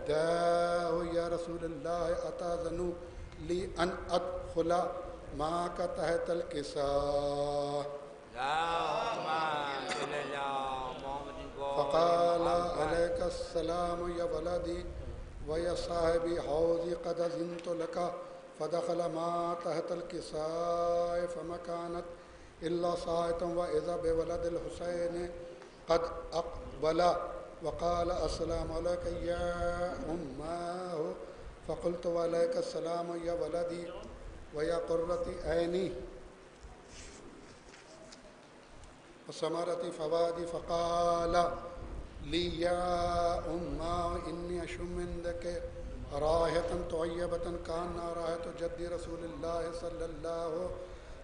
جداه يا رسول الله أتأذن لي أن أدخل معك تحت الكساء اللهم صل على محمد فقال وآل عليك السلام يا ولدي ويا صاحبي حوضي قد أذنت لك فدخل ما تحت الكساء فما كانت إلا ساعة وإذا بولد الحسين قد أقبل وقال السلام عليك يا أماه فقلت وعليك السلام يا ولدي ويا قرة عيني وثمرة فؤادي فقال لي يا أماه إني أشم عندك رائحة طيبة كان رائحة جد رسول الله صلى الله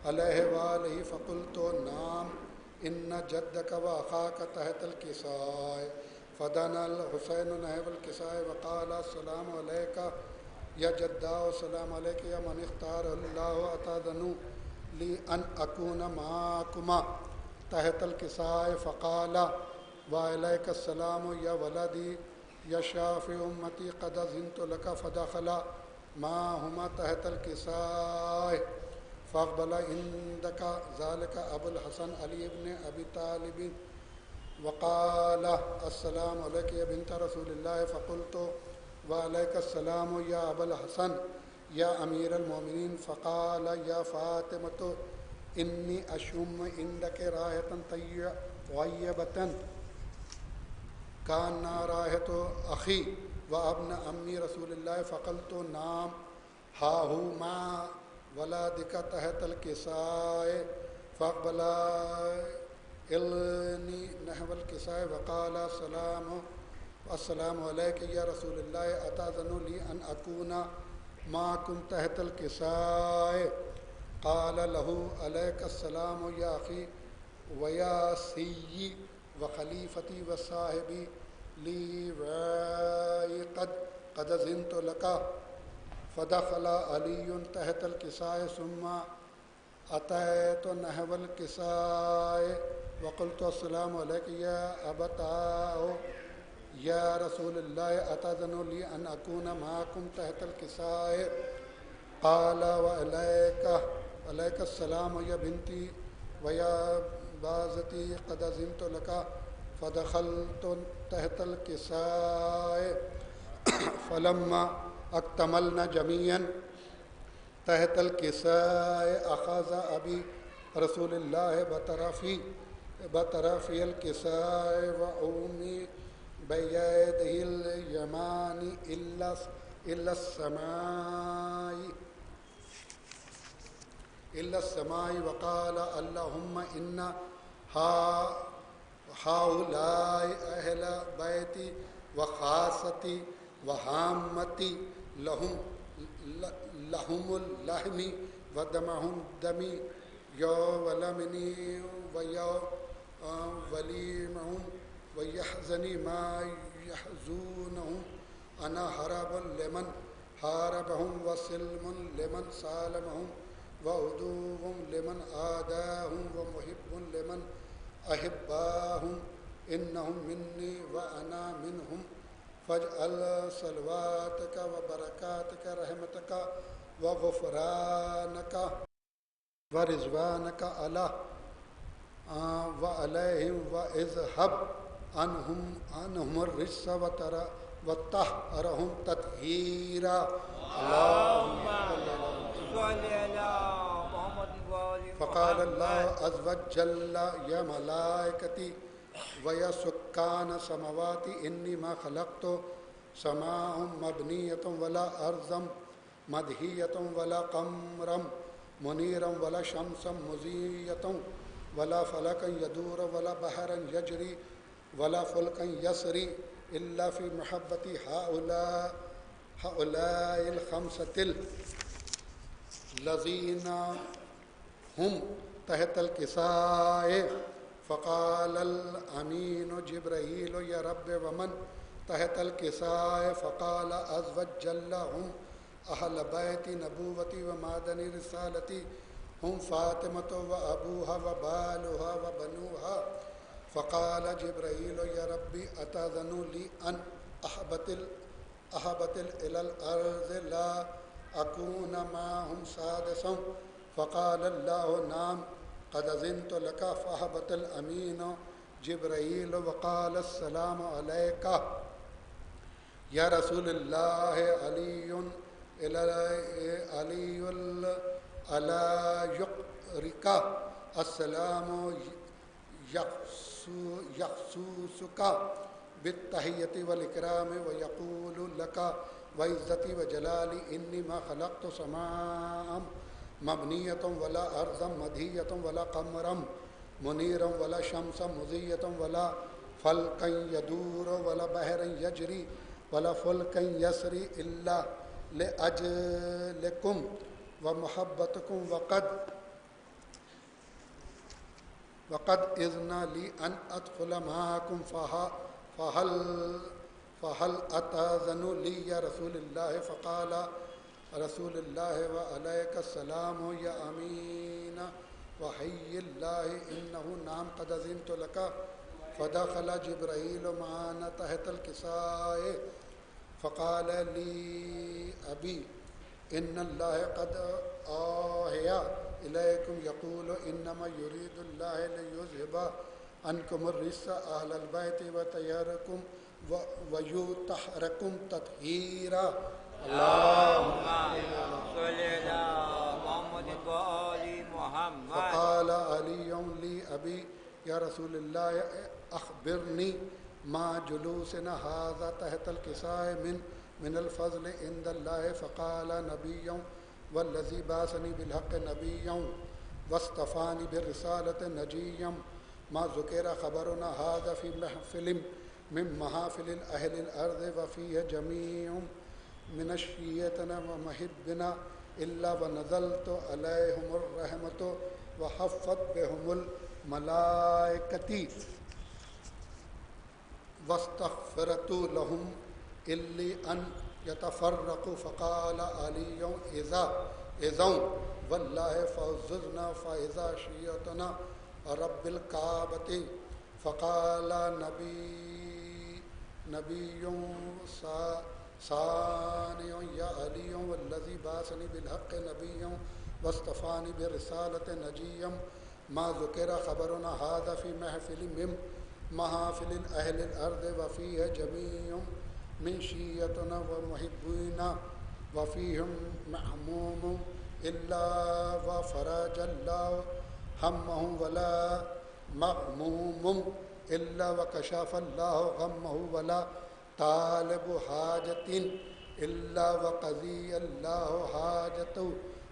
عليه وآله فقلت نعم إن جدك وأخاك تحت الكساء فدنا الحسين نحو الكساء وقال السلام عليك يا جدا والسلام عليك يا من اختار الله أتأذن لي أن أكون معكما تحت الكساء فقال وعليك السلام يا ولدي يا شافي أمتي قد أذنت لك فدخل معهما تحت الكساء فأقبل عندك ذلك أبو الحسن علي بن أبي طالب وقال السلام عليك يا بنت رسول الله فقلت وعليك السلام يا أبا الحسن يا أمير المؤمنين فقال يا فاطمة إني أشم عندك رائحة طيبة كان رائحة أخي وابن أمي رسول الله فقلت نعم ها هو مع ولدك تحت الكساء فأقبل إلني نحو الكساء وقال السلام عليك يا رسول الله أتأذن لي أن أكون معكم تحت الكساء قال له عليك السلام يا أخي ويا سيي وخليفتي وصاحبي لي قد أذنت لك فدخل علي تحت الكساء ثم أتيت نحو الكساء وقلت السلام عليك يا أبتاه يا رسول الله أتأذن لي أن أكون معكم تحت الكساء قال وعليك السلام يا بنتي ويا بازتي قد أذنت لك فدخلت تحت الكساء فلما اكتملنا جميعا تحت الكساء أخذ أبي رسول الله بطرفي الكساء وأمي بيده اليمان إلا السماء وقال اللهم إن هؤلاء أهل بيتي وخاصتي وهامتي لهم اللحم ودمهم دمي يا ولمني ويا وليمهم ويحزني ما يحزونهم أنا هرب لمن حاربهم وسلم لمن سالمهم وعدو لمن آداهم ومحب لمن أحباهم إنهم مني وأنا منهم فاجعل صلواتك وبركاتك رحمتك وغفرانك ورضوانك على وعليهم واذهب عنهم الرجس وطهرهم تطهيرا اللهم صل على محمد فقال الله عز وجل يا ملائكتي ويا سكان سماواتي إني ما خلقت سماء مبنية ولا أرضا مدهية ولا قمرا منيرا ولا شمسا مزية ولا فلكا يدور ولا بحرا يجري ولا فلكا يسري إلا في محبة هؤلاء الخمسة الذين هم تحت الكساء فقال الأمين جبرائيل يا رب ومن تحت الكساء فقال عز وجل هم أهل بيت نبوتي ومعدن رسالتي هم فاطمة وأبوها وبالها وبنوها فقال جبرائيل يا ربي أتأذن لي أن أهبت إلى الأرض لا أكون معهم سادسا فقال الله نعم قد أذنت لك فأهبط الأمين جبرائيل وقال السلام عليك يا رسول الله علي ألا يقرك السلام يخصوصك بالتحية والإكرام ويقول لك وعزتي وجلالي إني ما خلقت سماء مبنية ولا أرضا مدهية ولا قمرا منيرا ولا شمسا مضية ولا فلكا يدور ولا بحرا يجري ولا فلكا يسري إلا لأجلكم ومحبتكم وقد إذن لي أن أدخل معكم فهل أتأذن لي يا رسول الله فقال رسول الله وعليك السلام يا أمين وحي الله إنه نعم قد أذنت لك فدخل جبرائيل معنا تحت الكساء فقال لي أبي إن الله قد آهي إليكم يقول إنما يريد الله ليذهب عنكم الرجس أهل البيت ويطهركم ويطهركم تطهيرا اللهم صل على محمد وآل محمد. فقال علي لي أبي يا رسول الله أخبرني ما جلوسنا هذا تحت الكساء من الفضل عند الله فقال نبي والذي بعثني بالحق نبيا واصطفاني بالرسالة نجيا ما ذكر خبرنا هذا في محفل من محافل أهل الأرض وفيه جميع من الشيعتنا ومحبنا إلا ونزلت عليهم الرحمة وحفت بهم الملائكة واستغفرت لهم إلا أن يتفرقوا فقال علي إذا والله فعززنا فإذا شيعتنا رب الكعبة فقال نبي ثاني يا علي والذي بعثني بالحق نبيا واصطفاني برسالة نجيا ما ذكر خبرنا هذا في محفل من محافل أهل الأرض وفيه جميع من شيعتنا ومحبينا وفيهم محموم إلا وفرج الله همه ولا مغموم إلا وكشف الله غمه ولا طالب حاجة إلا وقضي الله حاجته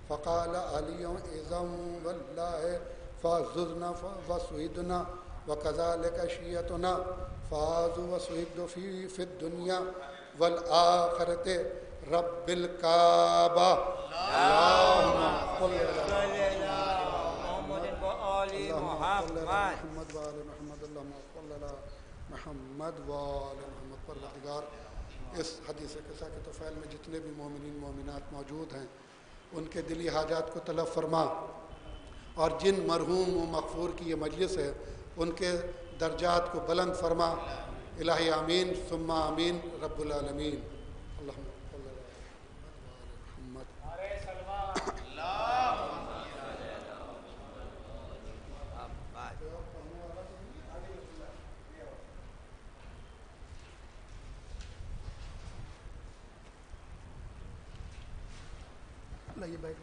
فقال علي إذا والله فعززنا وسعدنا وكذلك شيعتنا فازوا وسعدوا في الدنيا والآخرة رب الكعبة. اللهم صل على محمد وآل محمد. وآل محمد. اللهم صل على محمد وآل محمد. پروردگار اس حدیث قصہ کے طفیل میں جتنے بھی مومنین مومنات موجود ہیں ان کے دلی حاجات کو طلب فرما اور جن مرحوم و مغفور کی یہ مجلس ہے ان کے درجات کو بلند فرما الہی آمین ثم آمین رب العالمین. اللہم صلی اللہ اللہ یہ بیٹھ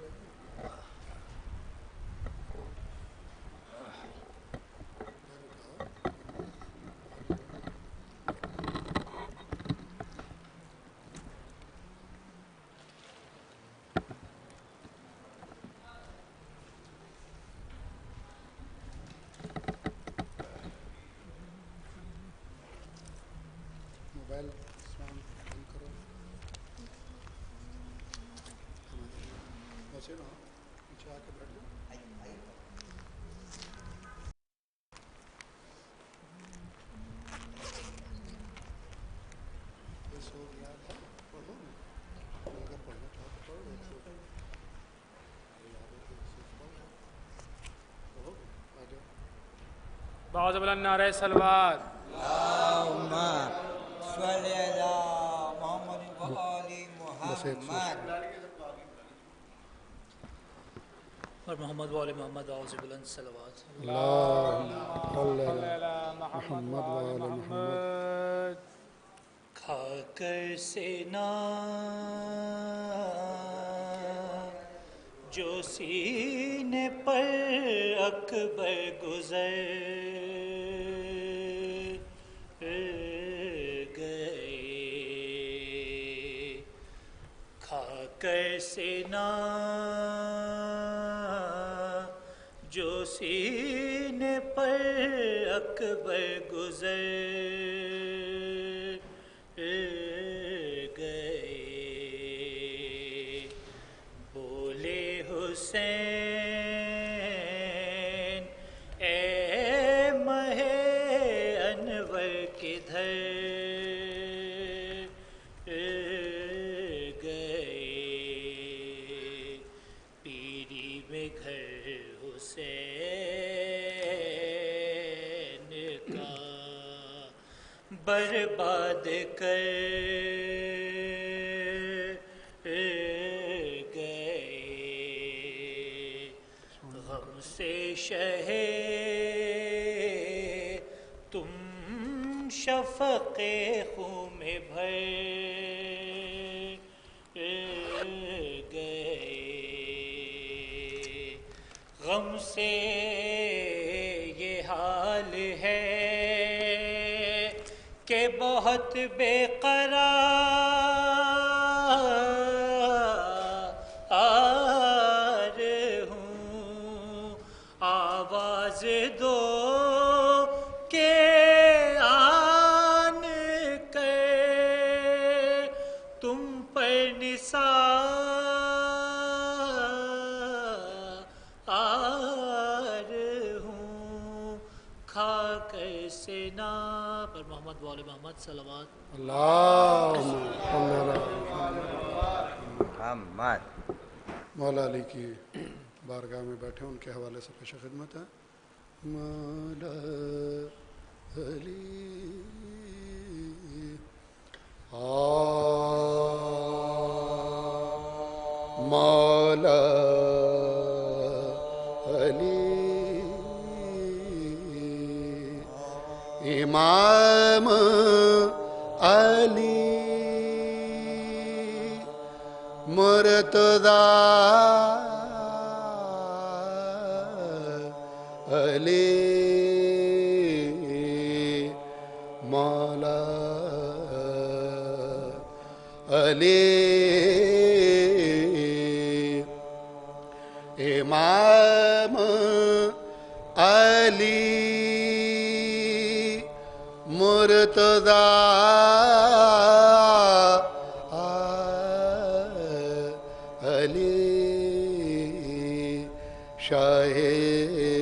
موبائل بند کرو ویسے نا پیچھے آ کے بیٹھ جاؤ. سو گیا تھا پڑھو نا اگر پڑھنا چاہو تو پڑھو. آ جاؤ. بعض نعرہ سلوات. اللهم صل على محمد سے اور محمد وآل محمد اعوذ بلند صلوات اللہم صلی علی محمد وآل محمد کھا کر سینا جو سینے پر اکبر گزر گئے کھا کر سینا جو سینے پر اکبر گزر گئے بولے حسین اے مہ انور کدھر گئے پیری میں گھر حسین کا برباد کر گئے غم سے شہے تم شفق خون میں بھر گئے غم سے یہ حال ہے کہ بہت بے قرار ہوں آواز دو کہ آن کر تم پر نثار ہوں کھا کر سینا پر محمد وآل محمد صلوات اللہم صلی علی محمد مولا علی کی بارگاہ میں بیٹھے ان کے حوالے سے پیش خدمت ہے مولا علی مولا علی امام علی مرتضی علی مولا علی امام علی مرتضی علی شاہد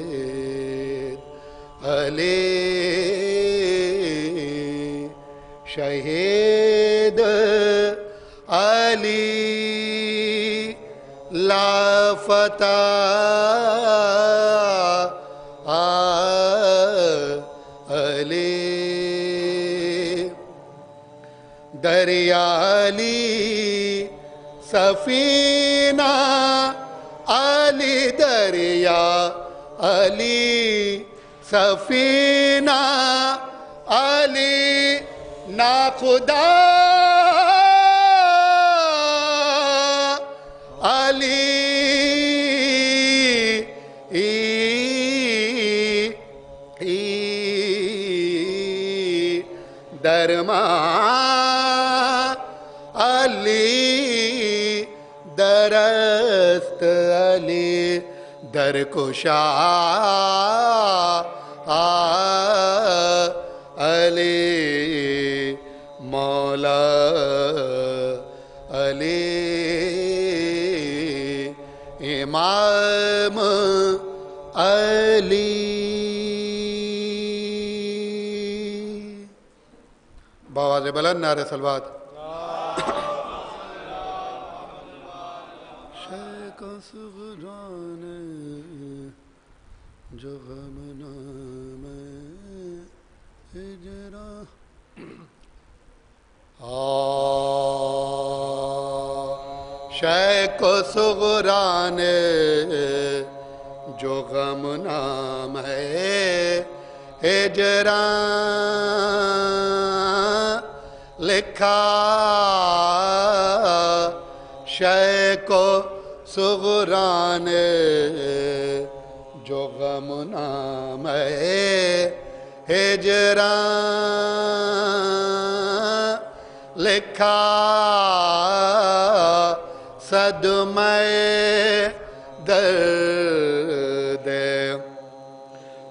علی شہید علی لافتہ علی دریا علی سفینہ علی دریا علی سفینہ علی ناخدا علی درما علی درست علی درکشا علی مولا علی امام علی بآواز بلند نعرہ صلوات شیخ سغران جو غم نام ہجرا شیخ و صغران جو غم نام ہے ہجران لکھا شیخ و صغران جو غم نام ہے ہجران لکھا صدمہ درد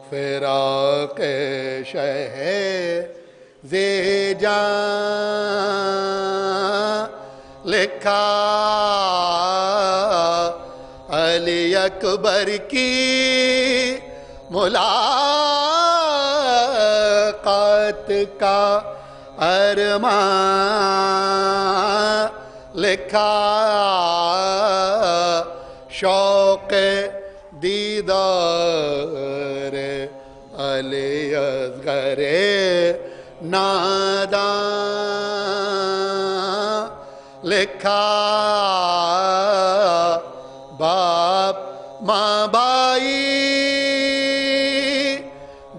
فراق شہ زی جان لکھا علی اکبر کی ملاقات کا ارمان لکھا شوق دیدار علی اصغر ناداں لکھا باپ ماں بائی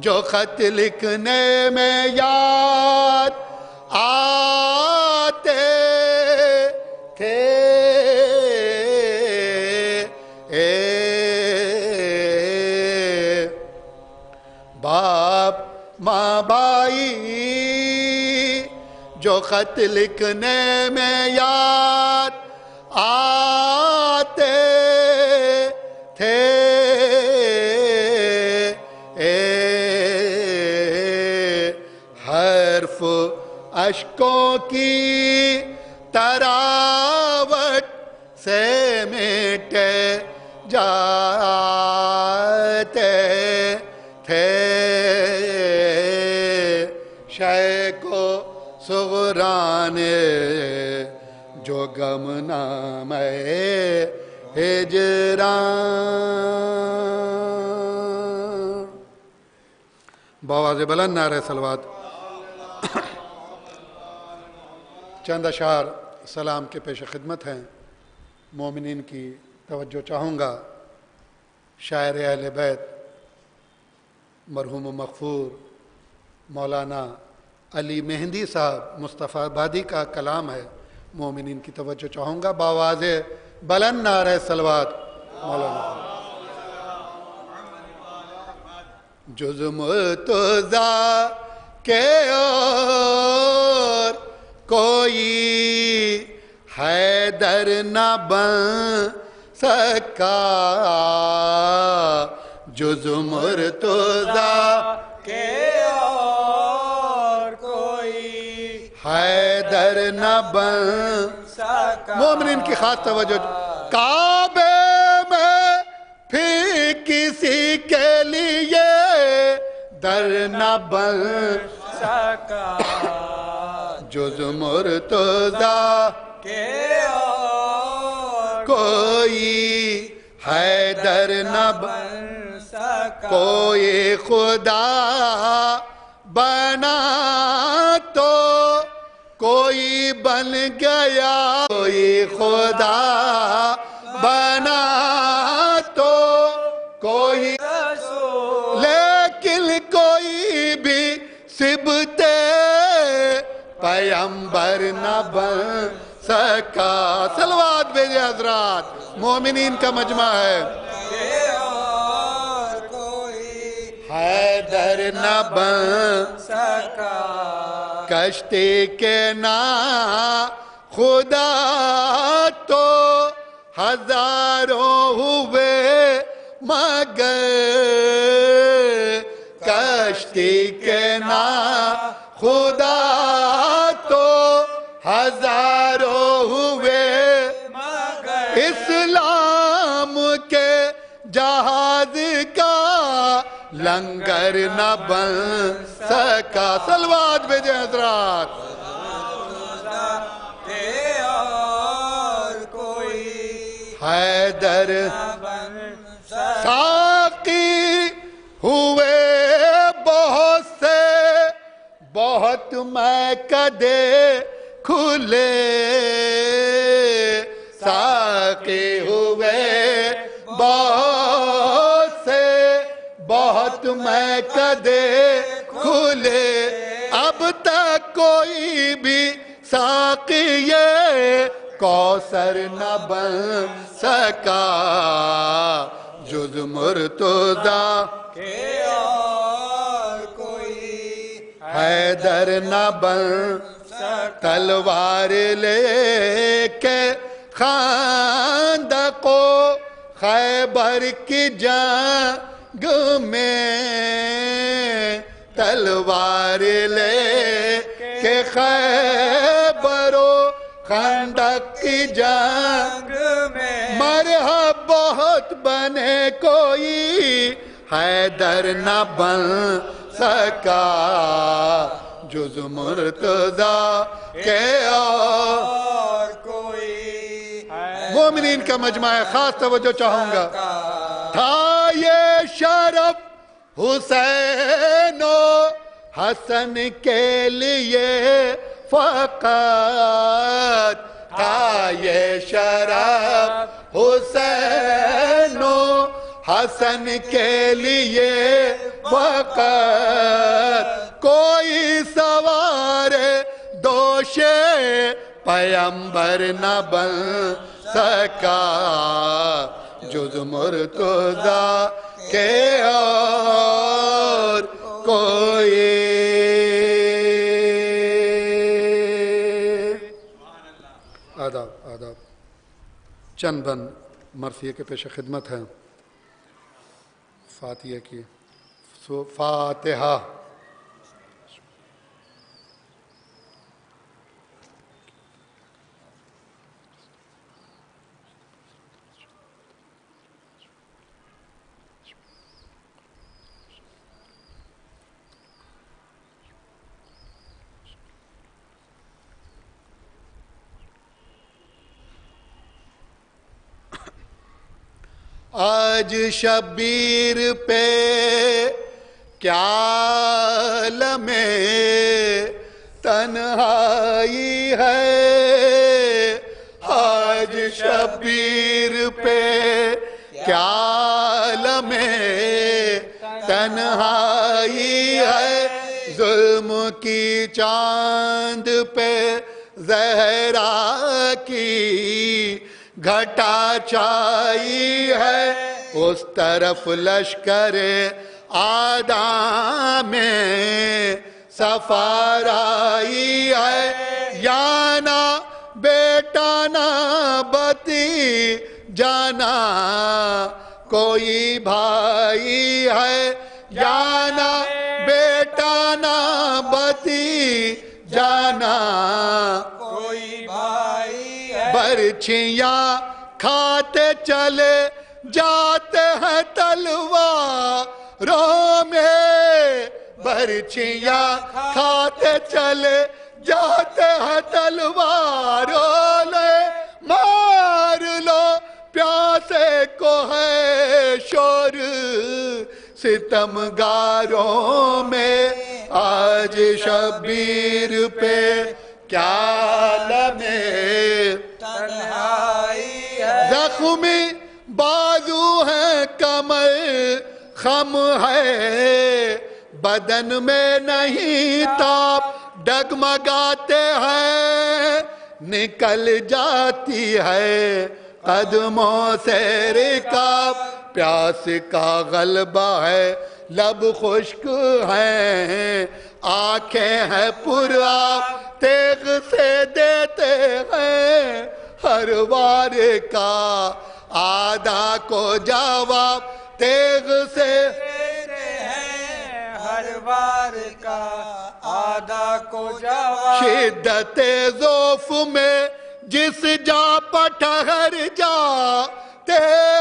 جو خط لکھنے میں یاد آتے تھے باپ ماں بائی جو خط لکھنے میں یاد آتے تھے حرف اشکوں کی تراوٹ سے مٹے جاتے تھے شیخ و صغران جو غم نام ہے ہجران بآواز بلند نعرہ صلوات چند اشعار سلام کے پیش خدمت ہیں مومنین کی توجہ چاہوں گا شاعر اہل بیت مرحوم و مغفور مولانا علی مہندی صاحب مصطفیٰ آبادی کا کلام ہے مومنین کی توجہ چاہوں گا بآواز بلند نعرہ صلوات مولانا جز مرتضیٰ کے اور کوئی حیدر نہ بن سکا جز مرتضیٰ کہ اور کوئی حیدر نہ بن سکا مومنین کی خاص توجہ کعبے میں پھر کسی کے لیے در نہ بن سکا جز مرتضیٰ کہ اور کوئی حیدر نہ بن سکا کوئی خدا بنا تو کوئی بن گیا کوئی خدا بنا تو کوئی لیکن کوئی بھی صبتے پیمبر نہ بن سکا صلوات بھیجے حضرات مومنین کا مجمع ہے کہ اور کوئی حیدر نہ بن سکا کشتی کے نا خدا تو ہزاروں ہوئے مگر کشتی کے نا خدا تو ہزاروں ہوئے مگر اسلام کے جہاز کا لنگر نہ بن سکا صلوات بھیجے حضرات کہ اور کوئی حیدر بن سکا ساقی ہوئے بہت سے بہت میں کدے کھلے باقی ہوئے بہت سے بہت میں کدے کھلے اب تک کوئی بھی ساقی کوثر نہ بن سکا جز مرتضیٰ کہ اور کوئی حیدر نہ بن تلوار لے کے خندق و خیبر کی جنگ میں تلوار لے کے خیبر و خندق کی جنگ میں مرحب بہت بنے کوئی حیدر نہ بن سکا جز مرتضیٰ کے اور کوئی مومنین کا مجمع ہے، خاص توجہ چاہوں گا۔ تھا یہ شرف حسین و حسن کے لیے فقط، تھا یہ شرف حسین و حسن کے لیے فقط، کوئی سوار دوش پیمبر نہ بن سکا جز مرتضیٰ کے اور کوئی۔ آداب آداب چند بند مرثیے کے پیش خدمت ہیں۔ فاتحہ کی فاتحہ۔ آج شبیر پہ کیا لمحے تنہائی ہے، آج شبیر پہ کیا لمحے تنہائی ہے، ظلم کی چاند پہ زہرا کی گھٹا چھائی ہے، اس طرف لشکر آدھا میں سفار آئی ہے، یا نا بیٹا نا بتی جانا کوئی بھائی ہے، یا نا بیٹا نا بتی جانا کوئی بھائی ہے، برچھیاں کھاتے چلے جاتے ہیں تلواروں میں، برچھیاں کھاتے چلے جاتے ہیں تلواروں میں، مار لو پیاسے کو ہے شور ستمگاروں میں، آج شبیر پہ کیا لمحے تنہائی ہے، زخمی بازو ہے کمر خم ہے، بدن میں نہیں تاب ڈگمگاتے ہیں، نکل جاتی ہے قدموں سے رکاب، پیاس کا غلبہ ہے لب خشک ہیں، آنکھیں ہیں پرآب تیغ سے دیتے ہیں، ہر وار کا آدھا کو جواب تیغ سے دیتے ہیں، ہر بار کا آدھا کو جواب، شدت ذوف میں جس جا پٹھہر جاتے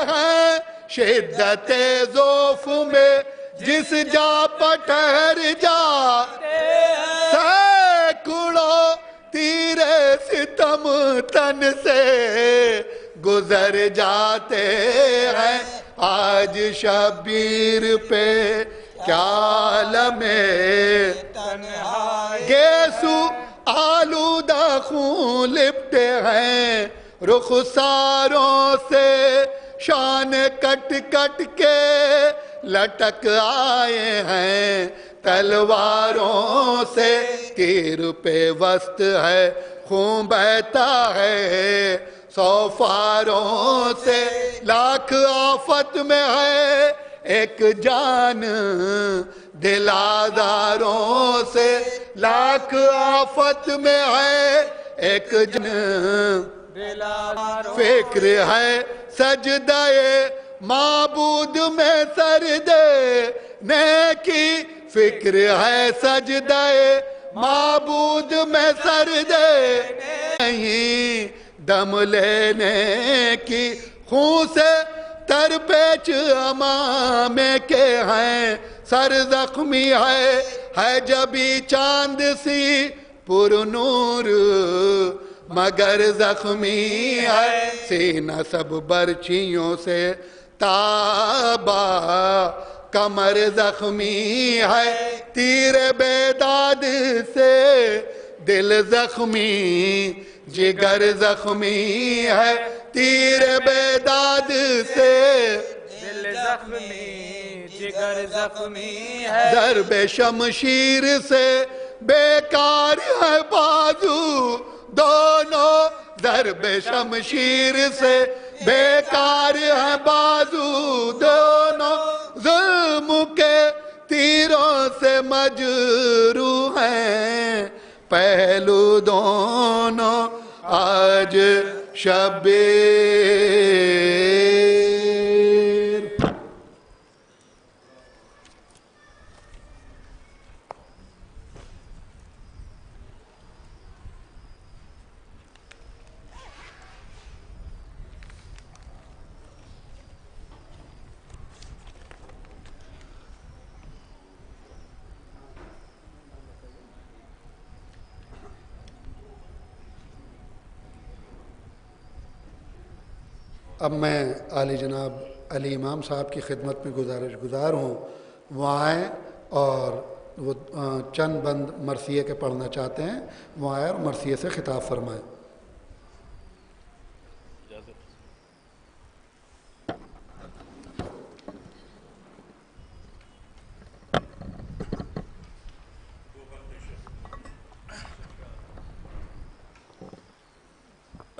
ہیں، شدت ذوف میں جس جا پٹھہر جاتے ہیں، سینکڑوں تیر ستم تن سے گزر جاتے ہیں، آج شبیر پہ کیا لمحے تنہائی گیسو آلودہ خون لپٹے ہیں، رخساروں سے شان کٹ کٹ کے لٹک آئے ہیں، تلواروں سے تیر پہ وسط ہے، خون بہتا ہے، 100 فاروں سے لاکھ آفت میں ہے ایک جان، دل آزاروں سے لاکھ آفت میں ہے ایک جان، فکر ہے سجدہ معبود میں سردے کی، فکر ہے سجدہ معبود میں سردے نہیں، دم لینے کی خون سے تر پیچ امامے کے ہیں، سر زخمی ہے جبھی چاند سی پر نور، مگر زخمی ہے سینہ سب برچھیوں سے تابا، کمر زخمی ہے تیر بیداد سے، دل زخمی جگر زخمی ہے تیر بیداد سے، دل زخمی جگر زخمی ہے، ضرب شمشیر سے بیکار ہے بازو دونوں، ضرب شمشیر سے بیکار ہے بازو دونوں، ظلم کے تیروں سے مجروح ہیں پہلو دونوں، آج شبیر۔ اب میں عالی جناب علی امام صاحب کی خدمت میں گزار ہوں، وہ آئیں اور وہ چند بند مرثیے کے پڑھنا چاہتے ہیں، وہ آئیں اور مرثیے سے خطاب فرمائیں۔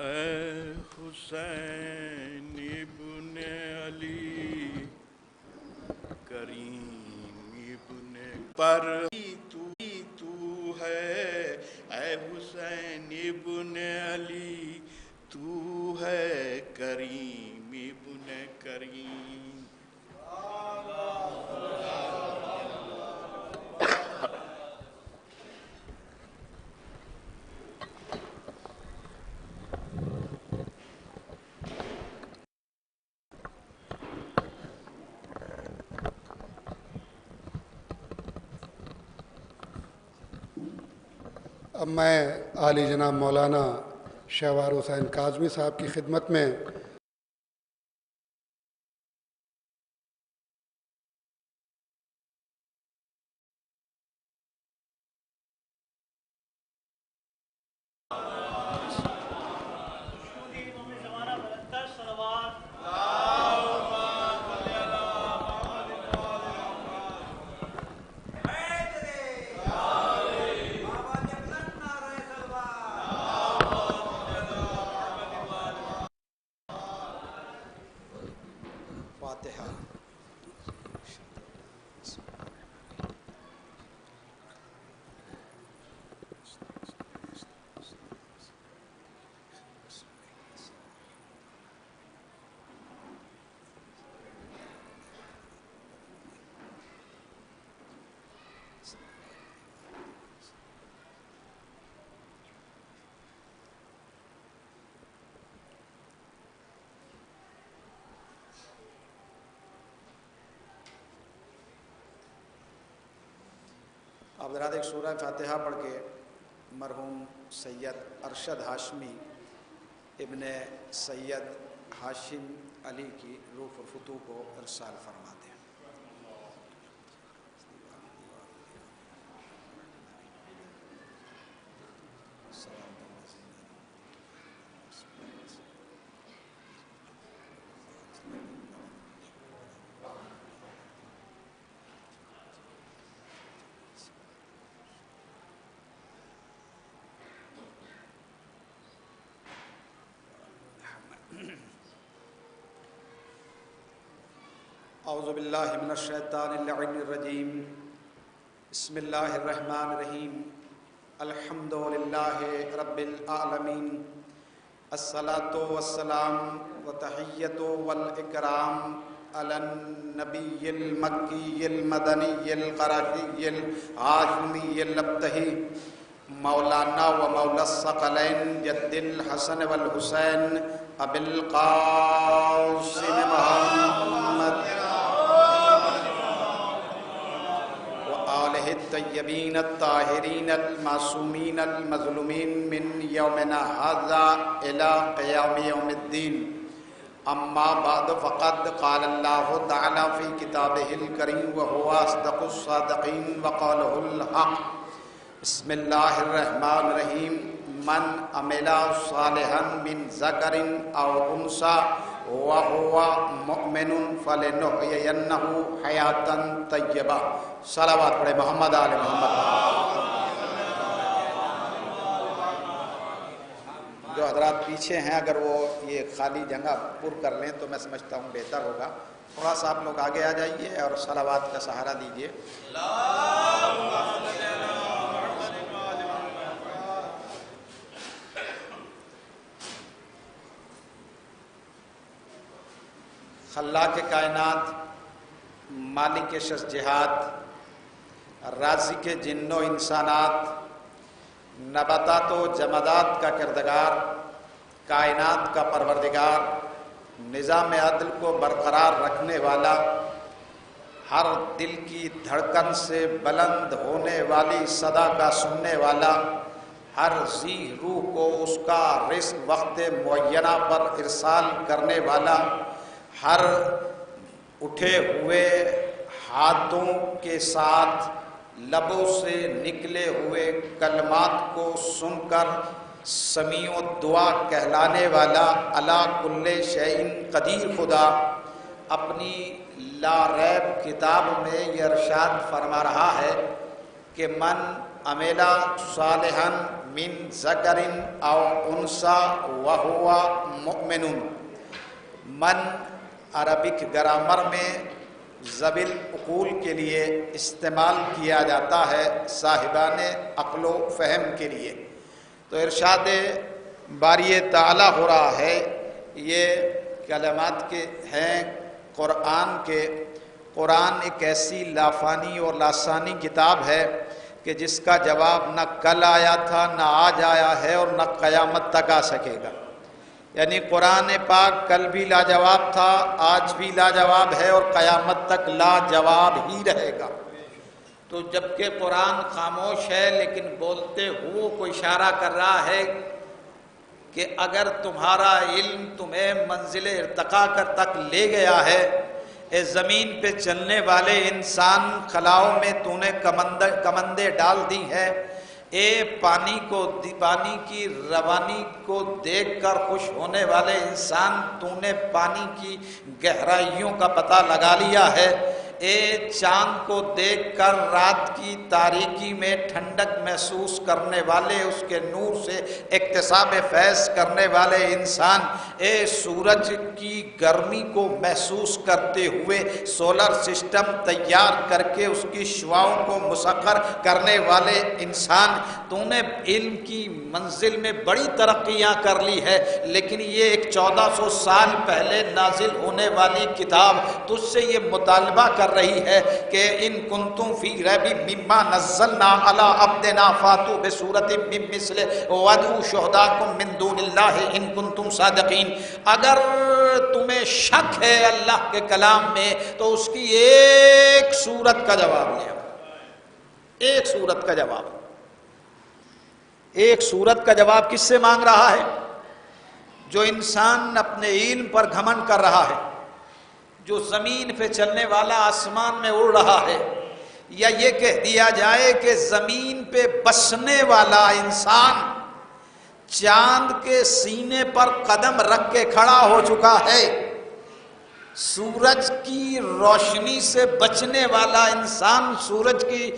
اے حسین ابن علی کریم ابن پر تو ہے، اے حسین ابن علی تو ہے کریم ابن کریم، اب میں عالی جناب مولانا شہوار حسین کاظمی صاحب کی خدمت میں آپ حضرات ایک سورہ فاتحہ پڑھ کے مرحوم سید ارشد ہاشمی ابن سید ہاشم علی کی روح الفتوح کو ارسال فرماتے ہیں۔ اعوذ باللہ من الشیطان اللعین الرجیم بسم اللہ الرحمن الرحیم الحمد للہ رب العالمین الصلاة والسلام وتحیت والاکرام علی النبی المکی المدنی القرشی الہاشمی الابتہی مولانا و مولا الثقلین جد الحسن والحسین ابی القاسم محمد وآلہ الطیبین الطاہرین المعصومین المظلومین من یومنا ھذا الی قیام یوم الدین اما بعد فقد قال اللہ تعالی فی کتابہ الکریم وہو اصدق الصادقین وقالہ الحق بسم اللہ الرحمن الرحیم من عمل صالحا من ذکر او انثى وهو مؤمن فلنحيينه حیاتا طیبہ. صلوات پڑھے محمد آل محمد. جو حضرات پیچھے ہیں اگر وہ یہ خالی جگہ پر کر لیں تو میں سمجھتا ہوں بہتر ہوگا. تھوڑا سا آپ لوگ آگے آ جائیے اور صلوات کا سہارا دیجیے. خلاق کائنات، مالک شجاعت، رازق جن و انسانات، نباتات و جمادات کا کردگار، کائنات کا پروردگار، نظام عدل کو برقرار رکھنے والا، ہر دل کی دھڑکن سے بلند ہونے والی صدا کا سننے والا، ہر ذی روح کو اس کا رزق وقت معینہ پر ارسال کرنے والا، ہر اٹھے ہوئے ہاتھوں کے ساتھ لبوں سے نکلے ہوئے کلمات کو سن کر سمیع الدعا کہلانے والا علی کل شیء قدیر خدا اپنی لا ریب کتاب میں یہ ارشاد فرما رہا ہے کہ من عمل صالحا من ذکر او انثى وهو مؤمن. من عربک گرامر میں ذویل عقول کے لیے استعمال کیا جاتا ہے، صاحبان عقل و فہم کے لیے. تو ارشاد باری تعالی ہو رہا ہے، یہ کلمات کے ہیں قرآن کے. قرآن ایک ایسی لافانی اور لاسانی کتاب ہے کہ جس کا جواب نہ کل آیا تھا، نہ آج آیا ہے اور نہ قیامت تک آ سکے گا. یعنی قرآن پاک کل بھی لاجواب تھا، آج بھی لاجواب ہے اور قیامت تک لاجواب ہی رہے گا. تو جبکہ قرآن خاموش ہے لیکن بولتے ہوئے کو اشارہ کر رہا ہے کہ اگر تمہارا علم تمہیں منزل ارتقا کر تک لے گیا ہے، اے زمین پہ چلنے والے انسان، خلاؤں میں تو نے کمندیں ڈال دی ہیں، اے پانی کی روانی کو دیکھ کر خوش ہونے والے انسان، تو نے پانی کی گہرائیوں کا پتہ لگا لیا ہے، اے چاند کو دیکھ کر رات کی تاریکی میں ٹھنڈک محسوس کرنے والے، اس کے نور سے اکتساب فیض کرنے والے انسان، اے سورج کی گرمی کو محسوس کرتے ہوئے سولر سسٹم تیار کر کے اس کی شعاؤں کو مسخر کرنے والے انسان، تو نے علم کی منزل میں بڑی ترقیاں کر لی ہے، لیکن یہ ایک 1400 سال پہلے نازل ہونے والی کتاب تجھ سے یہ مطالبہ کر رہی ہے کہ ان کنتم فی ریب مما نزلنا علی عبدنا فاتوا بسورۃ من مثلہ وادعوا شہداءکم من دون اللہ ان کنتم صادقین. اگر تمہیں شک ہے اللہ کے کلام میں تو اس کی ایک سورت کا جواب لے آؤ. ایک سورت کا جواب. ایک سورت کا جواب کس سے مانگ رہا ہے؟ جو انسان اپنے علم پر گھمنڈ کر رہا ہے، جو زمین پہ چلنے والا آسمان میں اڑ رہا ہے، یا یہ کہہ دیا جائے کہ زمین پہ بسنے والا انسان چاند کے سینے پر قدم رکھ کے کھڑا ہو چکا ہے، سورج کی روشنی سے بچنے والا انسان سورج کی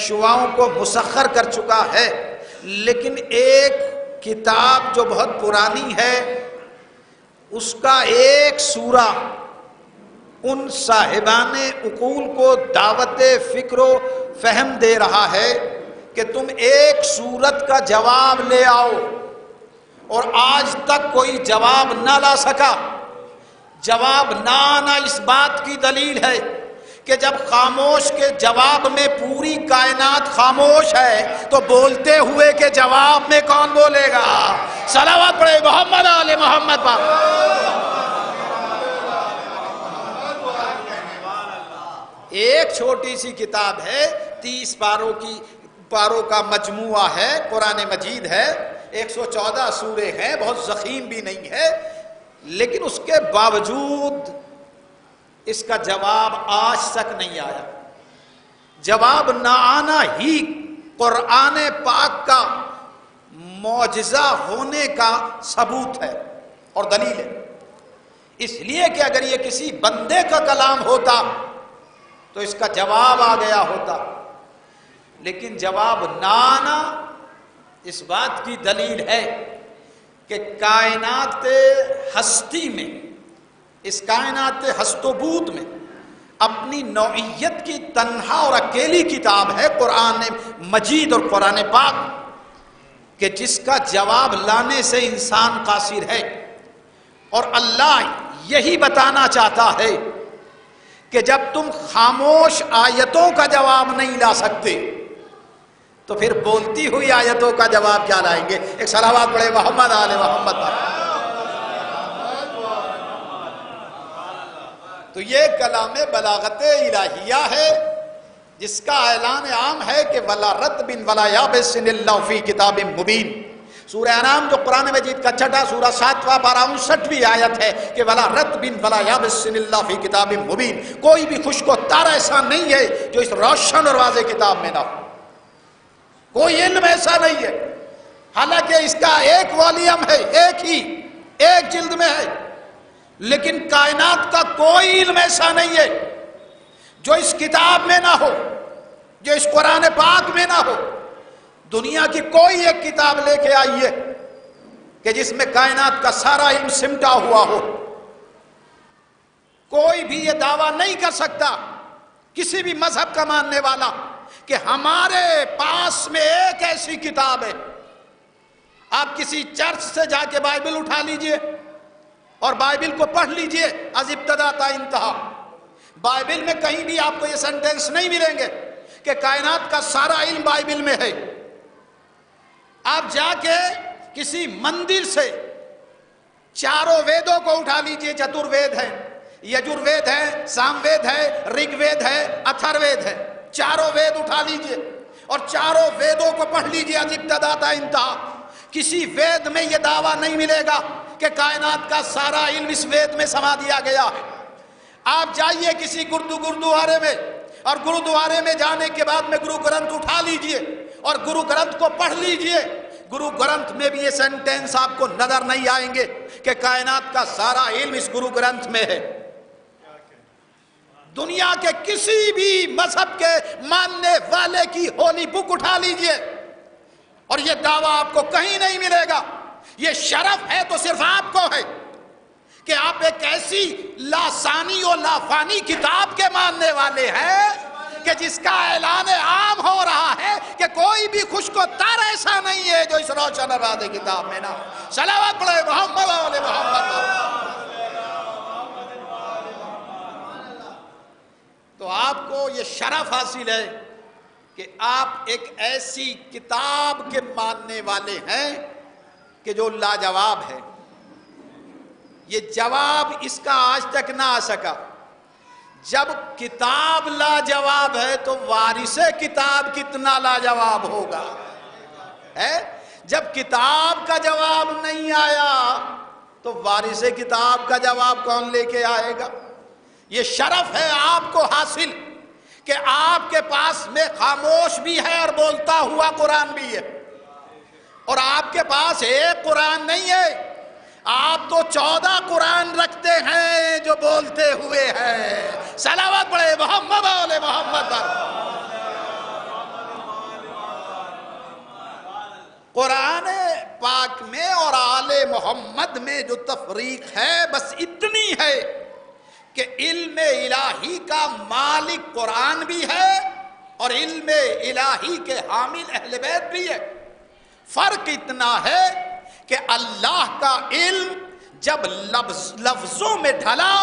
شعاؤں کو مسخر کر چکا ہے، لیکن ایک کتاب جو بہت پرانی ہے اس کا ایک سورہ ان صاحبان عقول کو دعوت فکر و فہم دے رہا ہے کہ تم ایک سورت کا جواب لے آؤ، اور آج تک کوئی جواب نہ لا سکا۔ جواب نہ آنا اس بات کی دلیل ہے کہ جب خاموش کے جواب میں پوری کائنات خاموش ہے تو بولتے ہوئے کے جواب میں کون بولے گا؟ صلوات پڑھے محمد آل محمد پر۔ ایک چھوٹی سی کتاب ہے، 30 پاروں کا مجموعہ ہے، قرآن مجید ہے، 114 سورے ہیں، بہت ضخیم بھی نہیں ہے، لیکن اس کے باوجود اس کا جواب آج تک نہیں آیا۔ جواب نہ آنا ہی قرآن پاک کا معجزہ ہونے کا ثبوت ہے اور دلیل ہے، اس لیے کہ اگر یہ کسی بندے کا کلام ہوتا تو اس کا جواب آ گیا ہوتا، لیکن جواب نہ آنا اس بات کی دلیل ہے کہ کائنات ہستی میں، اس کائنات ہست و بود میں اپنی نوعیت کی تنہا اور اکیلی کتاب ہے قرآن مجید اور قرآن پاک، کہ جس کا جواب لانے سے انسان قاصر ہے۔ اور اللہ یہی بتانا چاہتا ہے کہ جب تم خاموش آیتوں کا جواب نہیں لا سکتے تو پھر بولتی ہوئی آیتوں کا جواب کیا لائیں گے؟ ایک صلوات پڑھے محمد آل محمد پر۔ تو یہ کلام بلاغت الہیہ ہے جس کا اعلان عام ہے کہ ولا رتب ولا یابس الا فی کتاب مبین۔ سورہ انعام جو قرآن مجید کا چھٹا سورہ 7واں پارہ 59ویں آیت ہے کہ ولا رتب ولا یابس الا فی کتاب مبین، کوئی بھی خشک و تر ایسا نہیں ہے جو اس روشن اور واضح کتاب میں نہ ہو، کوئی علم ایسا نہیں ہے، حالانکہ اس کا ایک والیوم ہے، ایک جلد میں ہے، لیکن کائنات کا کوئی علم ایسا نہیں ہے جو اس کتاب میں نہ ہو، جو اس قرآن پاک میں نہ ہو۔ دنیا کی کوئی ایک کتاب لے کے آئیے کہ جس میں کائنات کا سارا علم سمٹا ہوا ہو، کوئی بھی یہ دعویٰ نہیں کر سکتا، کسی بھی مذہب کا ماننے والا، کہ ہمارے پاس میں ایک ایسی کتاب ہے۔ آپ کسی چرچ سے جا کے بائبل اٹھا لیجئے اور بائبل کو پڑھ لیجئے از ابتدا تا انتہا، بائبل میں کہیں بھی آپ کو یہ سینٹنس نہیں ملیں گے کہ کائنات کا سارا علم بائبل میں ہے۔ آپ جا کے کسی مندر سے چاروں ویدوں کو اٹھا لیجئے، چتر وید ہے، یجر وید ہے، سام وید ہے، رگ وید ہے، اتھر وید ہے، چاروں وید اٹھا لیجئے اور چاروں ویدوں کو پڑھ لیجئے از ابتدا تا انتہا۔ کسی وید میں یہ دعویٰ نہیں ملے گا کہ کائنات کا سارا علم اس وید میں سما دیا گیا ہے۔ آپ جائیے کسی گرودوارے میں، اور گرودوارے میں جانے کے بعد میں گرو گرنتھ اٹھا لیجئے اور گرو گرنتھ کو پڑھ لیجئے، گرو گرنتھ میں بھی یہ سینٹنس آپ کو نظر نہیں آئیں گے کہ کائنات کا سارا علم اس گرو گرنتھ میں ہے۔ دنیا کے کسی بھی مذہب کے ماننے والے کی ہولی بک اٹھا لیجئے اور یہ دعویٰ آپ کو کہیں نہیں ملے گا۔ یہ شرف ہے تو صرف آپ کو ہے کہ آپ ایک ایسی لاسانی و لافانی کتاب کے ماننے والے ہیں کہ جس کا اعلان عام ہو رہا ہے کہ کوئی بھی خشک و تر ایسا نہیں ہے جو اس روشن اور واضح کتاب میں نہ ہو۔ صلوات پڑھے محمد آل محمد۔ تو آپ کو یہ شرف حاصل ہے کہ آپ ایک ایسی کتاب کے ماننے والے ہیں کہ جو لاجواب ہے۔ یہ جواب اس کا آج تک نہ آ سکا۔ جب کتاب لاجواب ہے تو وارث کتاب کتنا لاجواب ہوگا، ہے؟ جب کتاب کا جواب نہیں آیا تو وارث کتاب کا جواب کون لے کے آئے گا؟ یہ شرف ہے آپ کو حاصل کہ آپ کے پاس میں خاموش بھی ہے اور بولتا ہوا قرآن بھی ہے، اور آپ کے پاس ایک قرآن نہیں ہے، آپ تو 14 قرآن رکھتے ہیں جو بولتے ہوئے ہیں۔ صلوات پڑھے محمد آل محمد پر۔ قرآن پاک میں اور آل محمد میں جو تفریق ہے بس اتنی ہے کہ علم الہی کا مالک قرآن بھی ہے اور علم الہی کے حامل اہل بیت بھی ہے۔ فرق اتنا ہے کہ اللہ کا علم جب لفظوں میں ڈھلا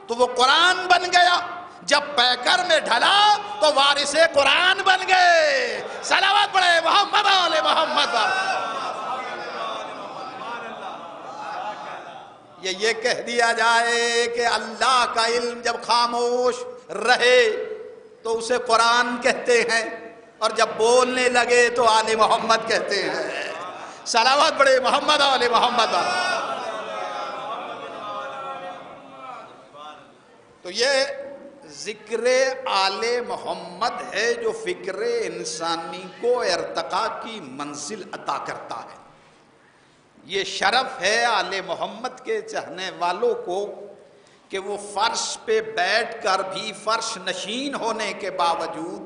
تو وہ قرآن بن گیا، جب پیکر میں ڈھلا تو وارث قرآن بن گئے۔ صلوات پڑھے محمد آل محمد۔ یہ کہہ دیا جائے کہ اللہ کا علم جب خاموش رہے تو اسے قرآن کہتے ہیں، اور جب بولنے لگے تو آل محمد کہتے ہیں۔ صلوات پڑھے محمد آل محمد۔ تو یہ ذکر آل محمد ہے جو فکر انسانی کو ارتقاء کی منزل عطا کرتا ہے۔ یہ شرف ہے آل محمد کے چاہنے والوں کو کہ وہ فرش پہ بیٹھ کر بھی فرش نشین ہونے کے باوجود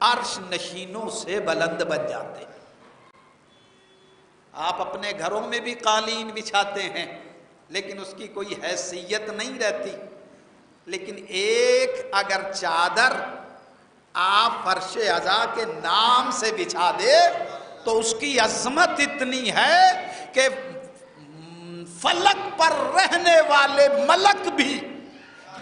عرش نشینوں سے بلند بن جاتے ہیں۔ آپ اپنے گھروں میں بھی قالین بچھاتے ہیں لیکن اس کی کوئی حیثیت نہیں رہتی، لیکن ایک اگر چادر آپ فرش عزا کے نام سے بچھا دے تو اس کی عظمت اتنی ہے کہ فلک پر رہنے والے ملک بھی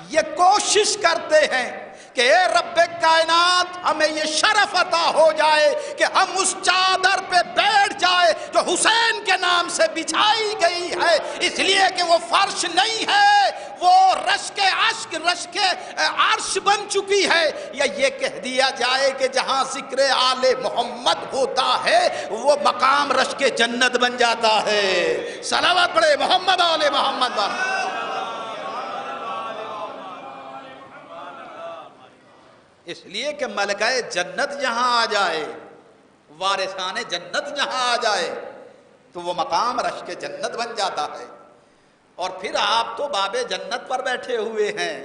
یہ کوشش کرتے ہیں کہ اے رب کائنات ہمیں یہ شرف عطا ہو جائے کہ ہم اس چادر پہ بیٹھ جائے جو حسین کے نام سے بچھائی گئی ہے، اس لیے کہ وہ فرش نہیں ہے، وہ رشک عشق رشک عرش بن چکی ہے۔ یا یہ کہہ دیا جائے کہ جہاں ذکر آل محمد ہوتا ہے وہ مقام رشک جنت بن جاتا ہے۔ صلوات پڑھے محمد آل محمد۔ اس لیے کہ ملکہ جنت جہاں آ جائے، وارثان جنت جہاں آ جائے تو وہ مقام رشک جنت بن جاتا ہے۔ اور پھر آپ تو باب جنت پر بیٹھے ہوئے ہیں،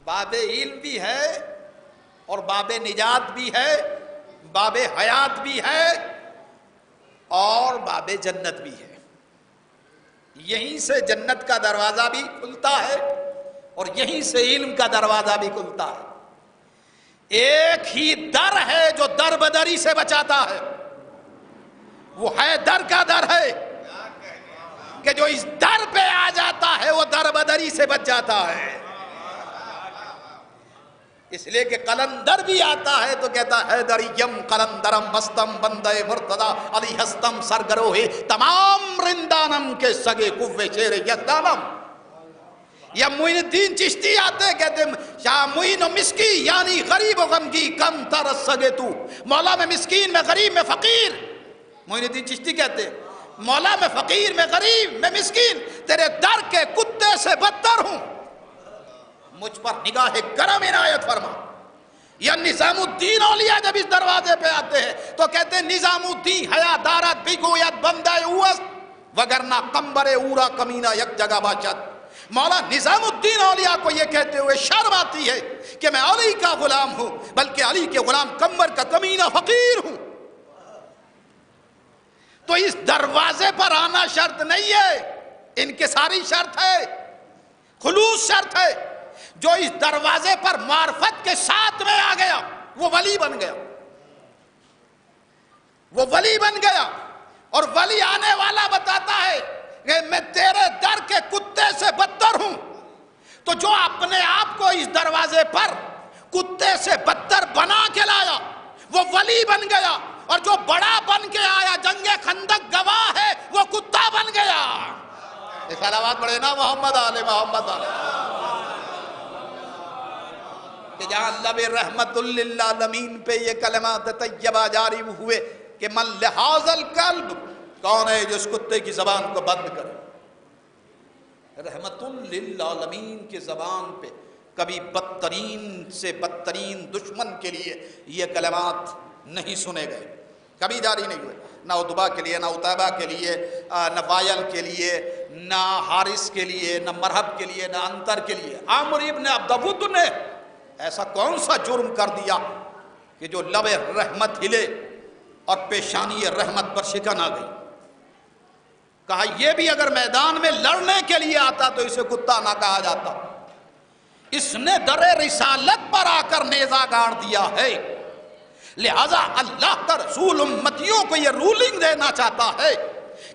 باب علم بھی ہے اور باب نجات بھی ہے، باب حیات بھی ہے اور باب جنت بھی ہے۔ یہیں سے جنت کا دروازہ بھی کھلتا ہے اور یہیں سے علم کا دروازہ بھی کھلتا ہے۔ ایک ہی در ہے جو در بدری سے بچاتا ہے، وہ ہے در کا در ہے کہ جو اس در پہ آ جاتا ہے وہ در بدری سے بچ جاتا ہے۔ اس لیے کہ قلندر بھی آتا ہے تو کہتا ہے دریم قلندرم مستم بندے مرتضی علی ہستم سرگروہ تمام رندانم کے سگے کوے شیر یزدانم۔ یا معین الدین چشتی آتے کہتے شاہ معین و مسکی یعنی غریب و غمگی کم ترس سگے تو، مولا میں مسکین میں غریب میں فقیر۔ معین الدین چشتی کہتے مولا میں فقیر میں غریب میں مسکین، تیرے در کے کتے سے بدتر ہوں، مجھ پر نگاہ کرم عنایت فرما۔ یا نظام الدین اولیاء جب اس دروازے پہ آتے ہیں تو کہتے ہیں نظام الدین حیا دارت بگوید بندہ اوست وگرنہ قمبر اورا کمینہ یک جگہ باشد۔ مولا نظام الدین اولیاء کو یہ کہتے ہوئے شرم آتی ہے کہ میں علی کا غلام ہوں، بلکہ علی کے غلام قمبر کا کمینہ فقیر ہوں۔ تو اس دروازے پر آنا شرط نہیں ہے، انکساری شرط ہے، خلوص شرط ہے۔ جو اس دروازے پر معرفت کے ساتھ میں آ گیا وہ ولی بن گیا، وہ ولی بن گیا۔ اور ولی آنے والا بتاتا ہے کہ میں تیرے در کے کتے سے بدتر ہوں۔ تو جو اپنے آپ کو اس دروازے پر کتے سے بدتر بنا کے لایا وہ ولی بن گیا، اور جو بڑا بن کے آیا جنگ خندق گواہ ہے وہ کتا بن گیا۔ صلوات پڑھے نا محمد آل محمد آل۔ کہ جہاں لب رحمت للعالمین پہ یہ کلمات طیبہ جاری ہوئے کہ من لحاظ القلب، کون ہے جو اس کتے کی زبان کو بند کرے؟ رحمت للعالمین کی زبان پہ کبھی بدترین سے بدترین دشمن کے لیے یہ کلمات نہیں سنے گئے، کبھی جاری نہیں ہوئے، نہ عتبہ کے لیے، نہ عتیبہ کے لیے، نہ وائل کے لیے، نہ حارث کے لیے، نہ مرحب کے لیے، نہ انتر کے لیے۔ عامر ابن عبدود نے ایسا کون سا جرم کر دیا کہ جو لب رحمت ہلے اور پیشانی رحمت پر شکن آ گئی؟ کہا یہ بھی اگر میدان میں لڑنے کے لیے آتا تو اسے کتا نہ کہا جاتا، اس نے در رسالت پر آ کر نیزہ گاڑ دیا ہے، لہذا اللہ کا رسول امتیوں کو یہ رولنگ دینا چاہتا ہے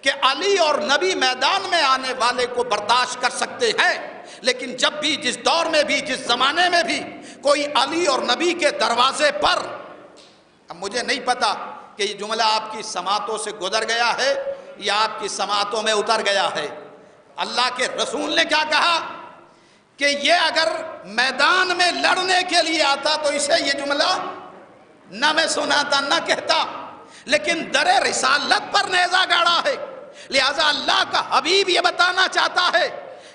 کہ علی اور نبی میدان میں آنے والے کو برداشت کر سکتے ہیں، لیکن جب بھی جس دور میں بھی جس زمانے میں بھی کوئی علی اور نبی کے دروازے پر، اب مجھے نہیں پتا کہ یہ جملہ آپ کی سماعتوں سے گزر گیا ہے یا آپ کی سماعتوں میں اتر گیا ہے، اللہ کے رسول نے کیا کہا کہ یہ اگر میدان میں لڑنے کے لیے آتا تو اسے یہ جملہ نہ میں سناتا نہ کہتا، لیکن در رسالت پر نیزہ گاڑا ہے، لہذا اللہ کا حبیب یہ بتانا چاہتا ہے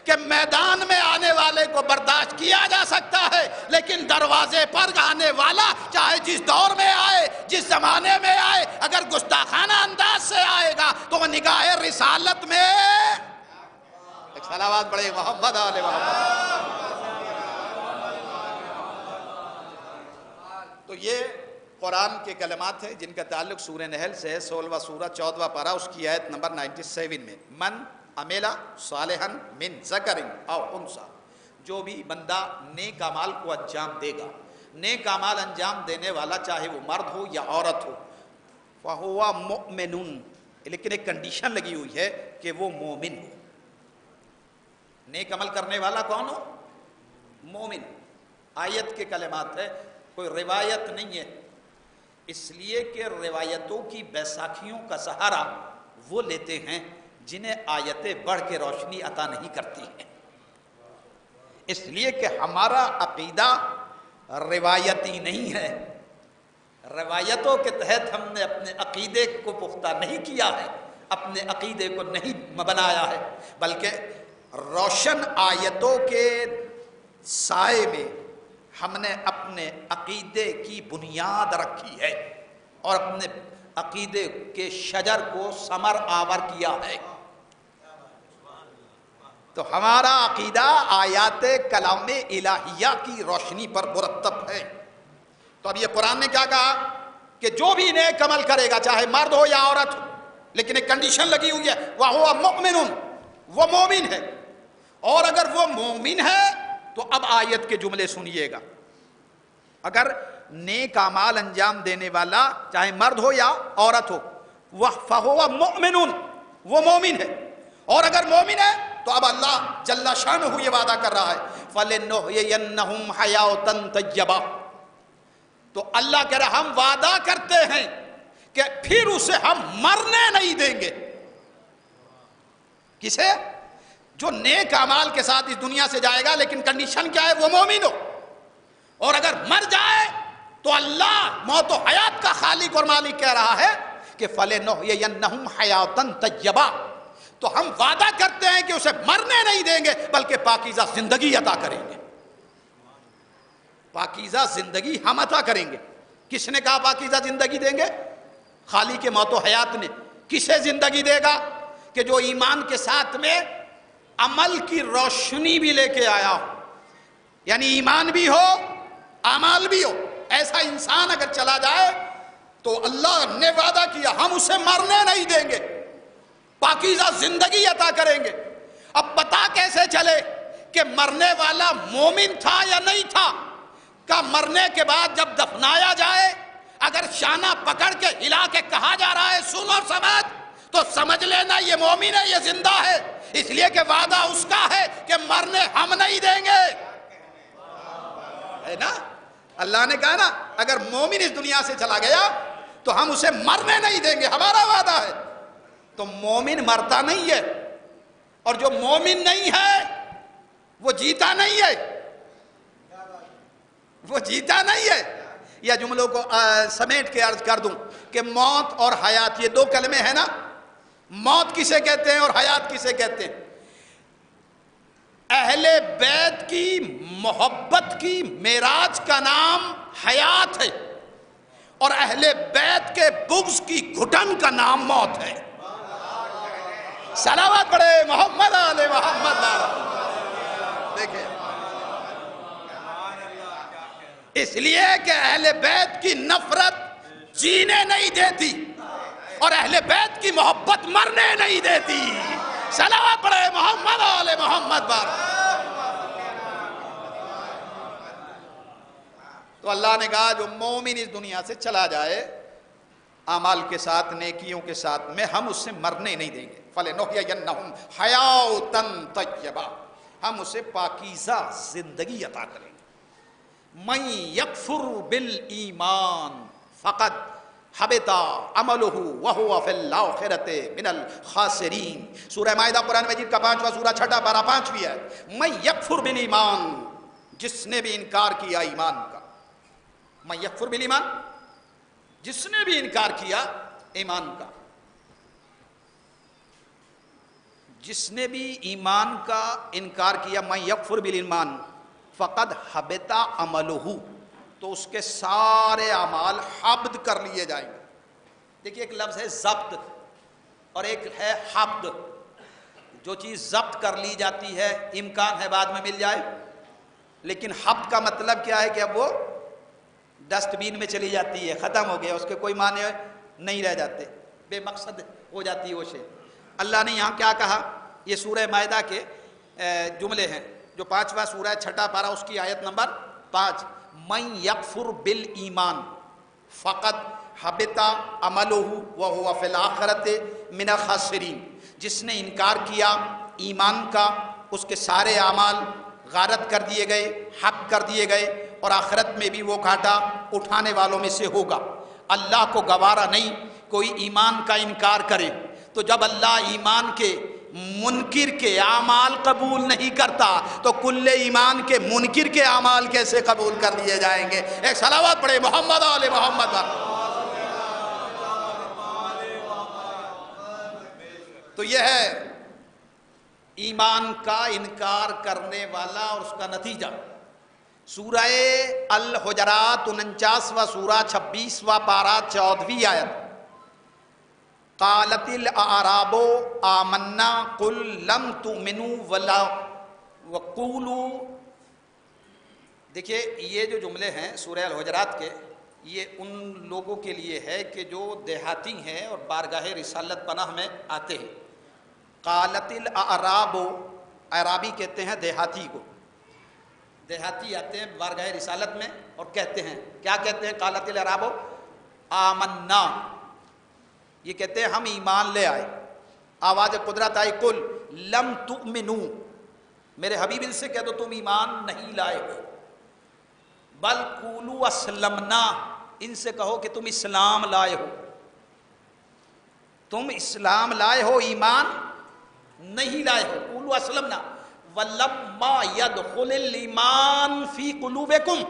کہ میدان میں آنے والے کو برداشت کیا جا سکتا ہے، لیکن دروازے پر آنے والا چاہے جس دور میں آئے جس زمانے میں آئے، اگر گستاخانہ انداز سے آئے گا تو وہ نگاہ رسالت میں ایک صلوات پڑھے محمد آل محمد۔ تو یہ قرآن کے کلمات ہیں جن کا تعلق سورہ نحل سے ہے، 16واں سورہ 14واں پارہ، اس کی آیت نمبر 97 میں، من عمل صالحا من ذکر او انثی، جو بھی بندہ نیک اعمال کو انجام دے گا، نیک اعمال انجام دینے والا چاہے وہ مرد ہو یا عورت ہو، فہو مؤمن، لیکن ایک کنڈیشن لگی ہوئی ہے کہ وہ مومن ہو۔ نیک عمل کرنے والا کون ہو؟ مومن۔ آیت کے کلمات ہے، کوئی روایت نہیں ہے، اس لیے کہ روایتوں کی بیساکھیوں کا سہارا وہ لیتے ہیں جنہیں آیتیں بڑھ کے روشنی عطا نہیں کرتی ہیں، اس لیے کہ ہمارا عقیدہ روایتی نہیں ہے، روایتوں کے تحت ہم نے اپنے عقیدے کو پختہ نہیں کیا ہے، اپنے عقیدے کو نہیں بنایا ہے، بلکہ روشن آیتوں کے سائے میں ہم نے اپنے عقیدے کی بنیاد رکھی ہے اور اپنے عقیدے کے شجر کو ثمر آور کیا ہے۔ تو ہمارا عقیدہ آیات کلام الہیہ کی روشنی پر مرتب ہے۔ تو اب یہ قرآن نے کیا کہا کہ جو بھی نیک عمل کرے گا چاہے مرد ہو یا عورت ہو، لیکن ایک کنڈیشن لگی ہوئی ہے، وَهُوَ مُؤْمِنٌ، وہ مومن ہے، اور اگر وہ مومن ہے تو اب آیت کے جملے سنیے گا، اگر نیک اعمال انجام دینے والا چاہے مرد ہو یا عورت ہو، فَهُوَ مُؤْمِنٌ، وہ مومن ہے، اور اگر مومن ہے تو اب اللہ جل شانہ یہ وعدہ کر رہا ہے فَلِنُحْيِيَنَّهُمْ حَيَاةً طَيِّبَةً، تو اللہ کہہ رہا ہم وعدہ کرتے ہیں کہ پھر اسے ہم مرنے نہیں دیں گے۔ کسے؟ جو نیک اعمال کے ساتھ اس دنیا سے جائے گا، لیکن کنڈیشن کیا ہے؟ وہ مومن ہو، اور اگر مر جائے تو اللہ موت و حیات کا خالق اور مالک کہہ رہا ہے کہ فَلِنُحْيِيَنَّهُمْ حَيَاةً طَيِّبَةً، تو ہم وعدہ کرتے ہیں کہ اسے مرنے نہیں دیں گے بلکہ پاکیزہ زندگی عطا کریں گے، پاکیزہ زندگی ہم عطا کریں گے۔ کس نے کہا پاکیزہ زندگی دیں گے؟ خالق موت و حیات نے۔ کسے زندگی دے گا؟ کہ جو ایمان کے ساتھ میں عمل کی روشنی بھی لے کے آیا ہو، یعنی ایمان بھی ہو اعمال بھی ہو، ایسا انسان اگر چلا جائے تو اللہ نے وعدہ کیا ہم اسے مرنے نہیں دیں گے، پاکیزہ زندگی عطا کریں گے۔ اب پتا کیسے چلے کہ مرنے والا مومن تھا یا نہیں تھا؟ کہ مرنے کے بعد جب دفنایا جائے اگر شانہ پکڑ کے ہلا کے کہا جا رہا ہے سن اور سمجھ، تو سمجھ لینا یہ مومن ہے، یہ زندہ ہے، اس لیے کہ وعدہ اس کا ہے کہ مرنے ہم نہیں دیں گے، ہے نا؟ اللہ نے کہا نا اگر مومن اس دنیا سے چلا گیا تو ہم اسے مرنے نہیں دیں گے، ہمارا وعدہ ہے۔ تو مومن مرتا نہیں ہے، اور جو مومن نہیں ہے وہ جیتا نہیں ہے، وہ جیتا نہیں ہے۔ یا جملوں کو سمیٹ کے عرض کر دوں کہ موت اور حیات یہ دو کلمے ہیں نا، موت کسے کہتے ہیں اور حیات کسے کہتے ہیں؟ اہل بیت کی محبت کی معراج کا نام حیات ہے، اور اہل بیت کے بغض کی گھٹن کا نام موت ہے۔ صلوات پڑھے محمد آل محمد۔ دیکھیں اس لیے کہ اہل بیت کی نفرت جینے نہیں دیتی اور اہل بیت کی محبت مرنے نہیں دیتی۔ صلوات پڑھے محمد آل محمد بار۔ تو اللہ نے کہا جو مومن اس دنیا سے چلا جائے اعمال کے ساتھ، نیکیوں کے ساتھ میں، ہم اس سے مرنے نہیں دیں گے. فَلَنُحْيِيَنَّهُمْ حَيَاةً طَيِّبَةً، ہم اسے پاکیزہ زندگی عطا کریں گے. مَن يَكْفُرْ بِالْإِيمَانِ فَقَدْ حَبِطَ عَمَلُهُ وَهُوَ فِي الْآخِرَةِ مِنَ الْخَاسِرِينَ. سورہ مائدہ قرآن مجید کا 5واں سورہ 6 پارہ 5ویں ہے. مَن يَكْفُرْ بِالْإِيمَانِ، جس نے بھی انکار کیا ایمان کا. مَن يَكْفُرْ بِالْإِيمَانِ، جس نے بھی انکار کیا ایمان کا، جس نے بھی ایمان کا انکار کیا. مَن يَكْفُرْ بِالْإِيمَانِ فَقَدْ حَبِطَ عَمَلُهُ، تو اس کے سارے اعمال حبد کر لیے جائیں گے. دیکھیے ایک لفظ ہے ضبط اور ایک ہے حبد. جو چیز ضبط کر لی جاتی ہے امکان ہے بعد میں مل جائے، لیکن حبد کا مطلب کیا ہے کہ اب وہ ڈسٹ بین میں چلی جاتی ہے، ختم ہو گیا، اس کے کوئی معنی نہیں رہ جاتے، بے مقصد ہو جاتی ہے وہ شے. اللہ نے یہاں کیا کہا؟ یہ سورہ مائدہ کے جملے ہیں، جو 5واں سورہ ہے 6 پارہ اس کی آیت نمبر 5. مَن يَكْفُرْ بِالْإِيمَانِ فَقَدْ حَبِطَ عَمَلُهُ وَهُوَ فِي الْآخِرَةِ مِنَ الْخَاسِرِينَ. جس نے انکار کیا ایمان کا، اس کے سارے اعمال غارت کر دیے گئے، حق کر دیے گئے، اور آخرت میں بھی وہ گھاٹا اٹھانے والوں میں سے ہوگا. اللہ کو گوارا نہیں کوئی ایمان کا انکار کرے، تو جب اللہ ایمان کے منکر کے اعمال قبول نہیں کرتا تو کل ایمان کے منکر کے اعمال کیسے قبول کر لیے جائیں گے؟ ایک صلوات پڑھے محمد آل محمد. تو یہ ہے ایمان کا انکار کرنے والا اور اس کا نتیجہ. سورہ الحجرات 49واں سورہ 26واں پارہ 14ویں آیت. قالت الاعراب آمنا قل لم تؤمنوا ولا وقولوا. دیکھیے یہ جو جملے ہیں سورہ الحجرات کے، یہ ان لوگوں کے لیے ہے کہ جو دیہاتی ہیں اور بارگاہ رسالت پناہ میں آتے ہیں. قالت الاعراب، اعرابی کہتے ہیں دیہاتی کو. دیہاتی آتے ہیں بارگاہ رسالت میں اور کہتے ہیں، کیا کہتے ہیں؟ قالت الاعراب آمنا، یہ کہتے ہیں ہم ایمان لے آئے. آواز قدرت آئی قل لم تؤمنوا، میرے حبیب ان سے کہہ دو تم ایمان نہیں لائے ہو. بل قولوا اسلمنا، ان سے کہو کہ تم اسلام لائے ہو. تم اسلام لائے ہو، ایمان نہیں لائے ہو. قولوا اسلمنا ولما يدخل الایمان فی قلوبکم،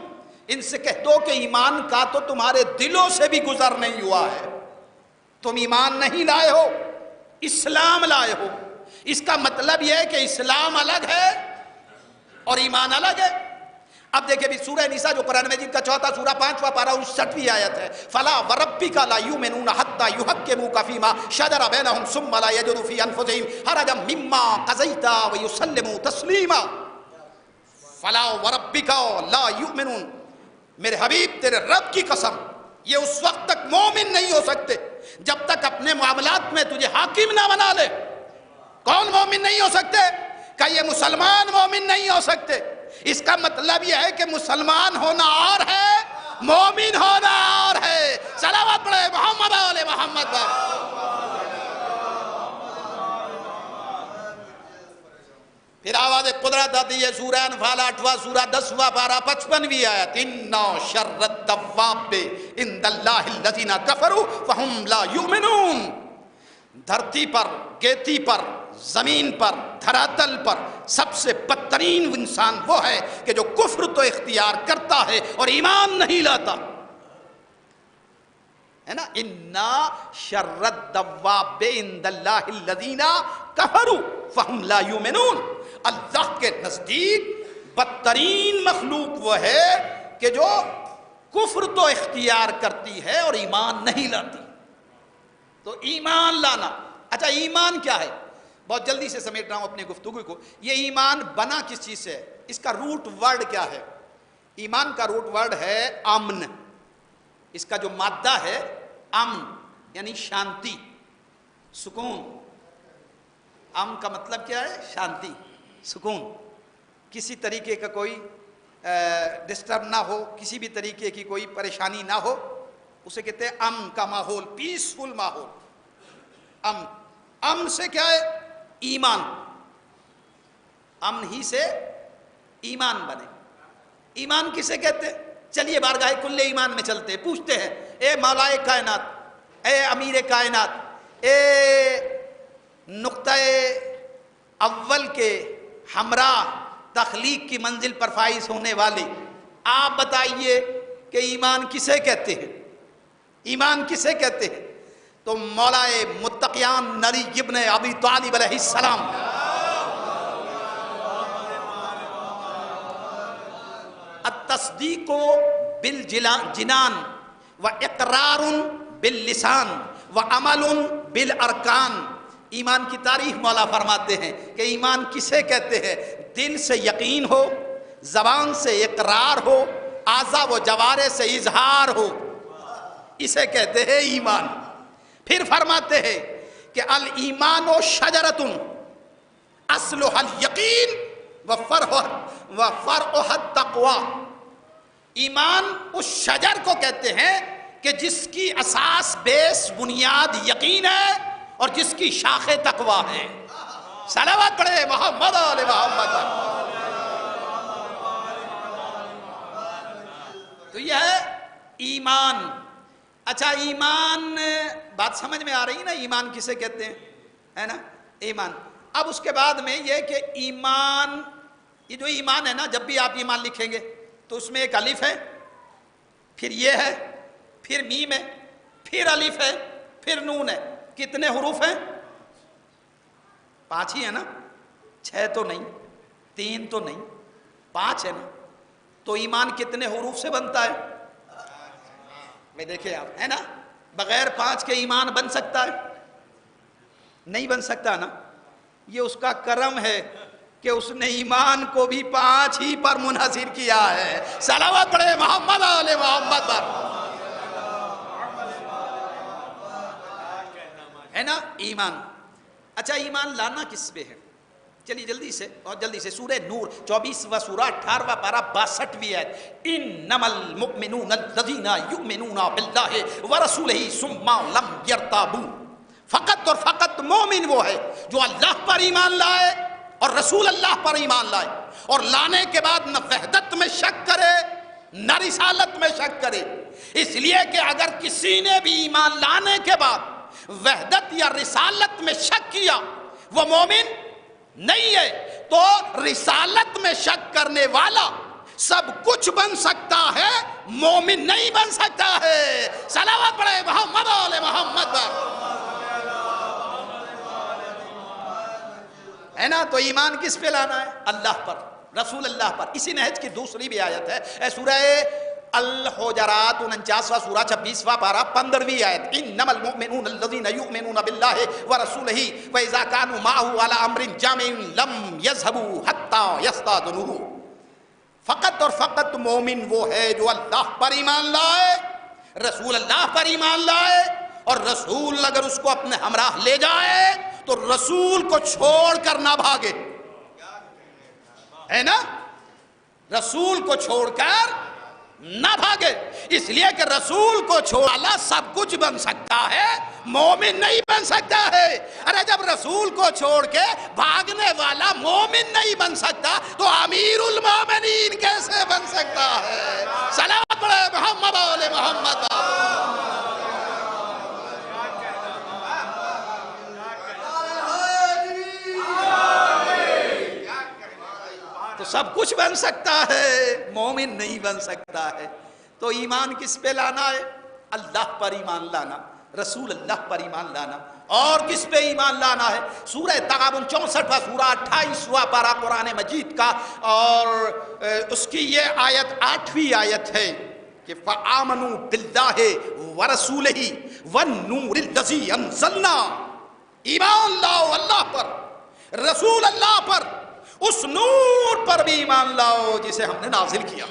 ان سے کہہ دو کہ ایمان کا تو تمہارے دلوں سے بھی گزر نہیں ہوا ہے. تم ایمان نہیں لائے ہو، اسلام لائے ہو. اس کا مطلب یہ ہے کہ اسلام الگ ہے اور ایمان الگ ہے. اب دیکھیں بھی سورہ نساء جو قرآن مجید کا 4واں سورہ 5واں پارہ 59ویں آیت ہے. فلا وربک لا یؤمنون حتی یحکموک فیما شجر بینہم ثم لا یجدوا فی انفسہم حرجا مما قضیت ویسلموا تسلیما. فلا وربک لا یؤمنون، میرے حبیب تیرے رب کی قسم یہ اس وقت تک مومن نہیں ہو سکتے جب تک اپنے معاملات میں تجھے حاکم نہ بنا لے. کون مومن نہیں ہو سکتے؟ کہ یہ مسلمان مومن نہیں ہو سکتے. اس کا مطلب یہ ہے کہ مسلمان ہونا اور ہے، مومن ہونا اور ہے. صلوات پڑھے محمد آل محمد. پھر آواز قدرت آتی ہے سورہ انفال 8واں سورہ 10واں پارہ 55ویں آیت. اِنَّ شَرَّ الدَّوَّابِ عِندَ اللَّهِ الَّذِينَ كَفَرُوا فَهُمْ لَا يُؤْمِنُونَ. دھرتی پر، گیتی پر، زمین پر، دھراتل پر سب سے بدترین انسان وہ ہے کہ جو کفر تو اختیار کرتا ہے اور ایمان نہیں لاتا ہے نا. اِنَّ شَرَّ الدَّوَّابِ عِندَ اللَّهِ الَّذِينَ كَفَرُوا فَهُمْ لَا يُؤْمِنُونَ. اللہ کے نزدیک بدترین مخلوق وہ ہے کہ جو کفر تو اختیار کرتی ہے اور ایمان نہیں لاتی. تو ایمان لانا، اچھا ایمان کیا ہے؟ بہت جلدی سے سمیٹ رہا ہوں اپنی گفتگو کو. یہ ایمان بنا کس چیز سے ہے؟ اس کا روٹ ورڈ کیا ہے؟ ایمان کا روٹ ورڈ ہے امن. اس کا جو مادہ ہے امن یعنی شانتی، سکون. امن کا مطلب کیا ہے؟ شانتی، سکون. کسی طریقے کا کوئی ڈسٹرب نہ ہو، کسی بھی طریقے کی کوئی پریشانی نہ ہو، اسے کہتے ہیں امن کا ماحول، پیسفل ماحول. امن سے کیا ہے؟ ایمان. امن ہی سے ایمان بنے. ایمان کسے کہتے ہیں؟ چلیے بارگاہ کل ایمان میں چلتے ہیں، پوچھتے ہیں اے مولائے کائنات، اے امیر کائنات، اے نقطہ اول کے ہمراہ تخلیق کی منزل پر فائز ہونے والے، آپ بتائیے کہ ایمان کسے کہتے ہیں؟ ایمان کسے کہتے ہیں؟ تو مولائے متقیان علی ابن ابی طالب علیہ السلام التصدیق بالجنان و اقرار باللسان و عمل بالارکان. ایمان کی تعریف مولا فرماتے ہیں کہ ایمان کسے کہتے ہیں؟ دل سے یقین ہو، زبان سے اقرار ہو، اعضاء و جوارح سے اظہار ہو، اسے کہتے ہیں ایمان. پھر فرماتے ہیں کہ الایمان شجرۃ اصلها الیقین وفرعها التقوی. ایمان اس شجر کو کہتے ہیں کہ جس کی اساس، بیس، بنیاد یقین ہے اور جس کی شاخیں تقوی ہیں. صلوات پڑھے محمد علیہ محمد. تو یہ ہے ایمان. اچھا ایمان، بات سمجھ میں آ رہی نا؟ ایمان کسے کہتے ہیں، ہے نا؟ ایمان. اب اس کے بعد میں یہ کہ ایمان، یہ جو ایمان ہے نا، جب بھی آپ ایمان لکھیں گے تو اس میں ایک الف ہے، پھر یہ ہے، پھر میم ہے، پھر الف ہے، پھر نون ہے. کتنے حروف ہیں؟ 5 ہی ہے نا؟ 6 تو نہیں، 3 تو نہیں، 5 ہے نا؟ تو ایمان کتنے حروف سے بنتا ہے؟ میں دیکھیں آپ، ہے نا؟ بغیر 5 کے ایمان بن سکتا ہے؟ نہیں بن سکتا نا. یہ اس کا کرم ہے کہ اس نے ایمان کو بھی 5 ہی پر منحصر کیا ہے. صلوات پڑھے محمد علیہ محمد پر. ہے نا ایمان. اچھا ایمان لانا کس پہ ہے؟ چلیے جلدی سے اور جلدی سے سورہ نور 24واں سورہ 18واں پارہ 62ویں آیت. انما المؤمنون الذین یؤمنون باللہ ورسولہ ثم لم یرتابوا. فقط اور فقط مومن وہ ہے جو اللہ پر ایمان لائے اور رسول اللہ پر ایمان لائے، اور لانے کے بعد نہ وحدت میں شک کرے نہ رسالت میں شک کرے. اس لیے کہ اگر کسی نے بھی ایمان لانے کے بعد وحدت یا رسالت میں شک کیا وہ مومن نہیں ہے. تو رسالت میں شک کرنے والا سب کچھ بن سکتا ہے، مومن نہیں بن سکتا ہے. صلوات پڑھے محمد علیہ محمد پر. ہے نا؟ تو ایمان کس پہ لانا ہے؟ اللہ پر، رسول اللہ پر. اسی نہج کی دوسری بھی آیت ہے سورہ الحجرات 49واں سورہ 26واں پارہ 15ویں آیت. انما المؤمنون الذین یؤمنون باللہ ورسولہ واذا كانوا معه على امر جامع لم يذهبوا حتى يستاذنوه. فقط اور فقط مومن وہ ہے جو اللہ پر ایمان لائے، رسول اللہ پر ایمان لائے، اور رسول اگر اس کو اپنے ہمراہ لے جائے تو رسول کو چھوڑ کر نہ بھاگے. ہے نا؟ رسول کو چھوڑ کر نہ بھاگے. اس لیے کہ رسول کو چھوڑ اللہ سب کچھ بن سکتا ہے، مومن نہیں بن سکتا ہے. ارے جب رسول کو چھوڑ کے بھاگنے والا مومن نہیں بن سکتا تو امیر المومنین کیسے بن سکتا ہے؟ صلوات پڑھے محمد علیہ محمد. تو سب کچھ بن سکتا ہے، مومن نہیں بن سکتا ہے. تو ایمان کس پہ لانا ہے؟ اللہ پر ایمان لانا، رسول اللہ پر ایمان لانا. اور کس پہ ایمان لانا ہے؟ سورہ تغابن 64واں سورہ 28واں پارہ قرآن مجید کا، اور اس کی یہ آیت 8ویں آیت ہے کہ فآمنوا باللہ ورسولہ والنور الذی انزلنا. ایمان لاؤ اللہ پر، رسول اللہ پر، اس نور پر بھی ایمان لاؤ جسے ہم نے نازل کیا.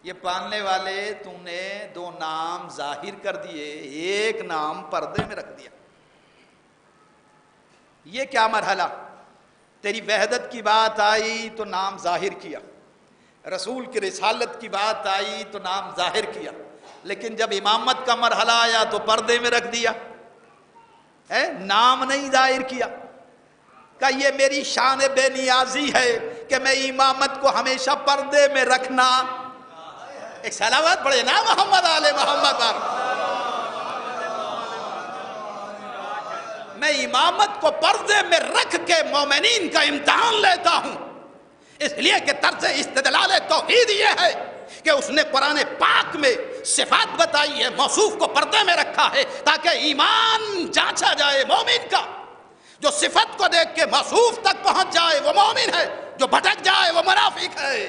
یہ پالنے والے تم نے 2 نام ظاہر کر دیے، ایک نام پردے میں رکھ دیا. یہ کیا مرحلہ؟ تیری وحدت کی بات آئی تو نام ظاہر کیا، رسول کی رسالت کی بات آئی تو نام ظاہر کیا، لیکن جب امامت کا مرحلہ آیا تو پردے میں رکھ دیا، نام نہیں ظاہر کیا۔ کہ یہ میری شان بے نیازی ہے کہ میں امامت کو ہمیشہ پردے میں رکھنا۔ ایک صلوات پڑھے نا محمد آل محمد پر۔ میں امامت کو پردے میں رکھ کے مومنین کا امتحان لیتا ہوں، اس لیے کہ طرز استدلال توحید یہ ہے کہ اس نے قرآن پاک میں صفات بتائی ہے، موصوف کو پردے میں رکھا ہے تاکہ ایمان جانچا جائے مومن کا۔ جو صفت کو دیکھ کے موصوف تک پہنچ جائے وہ مومن ہے، جو بھٹک جائے وہ منافق ہے،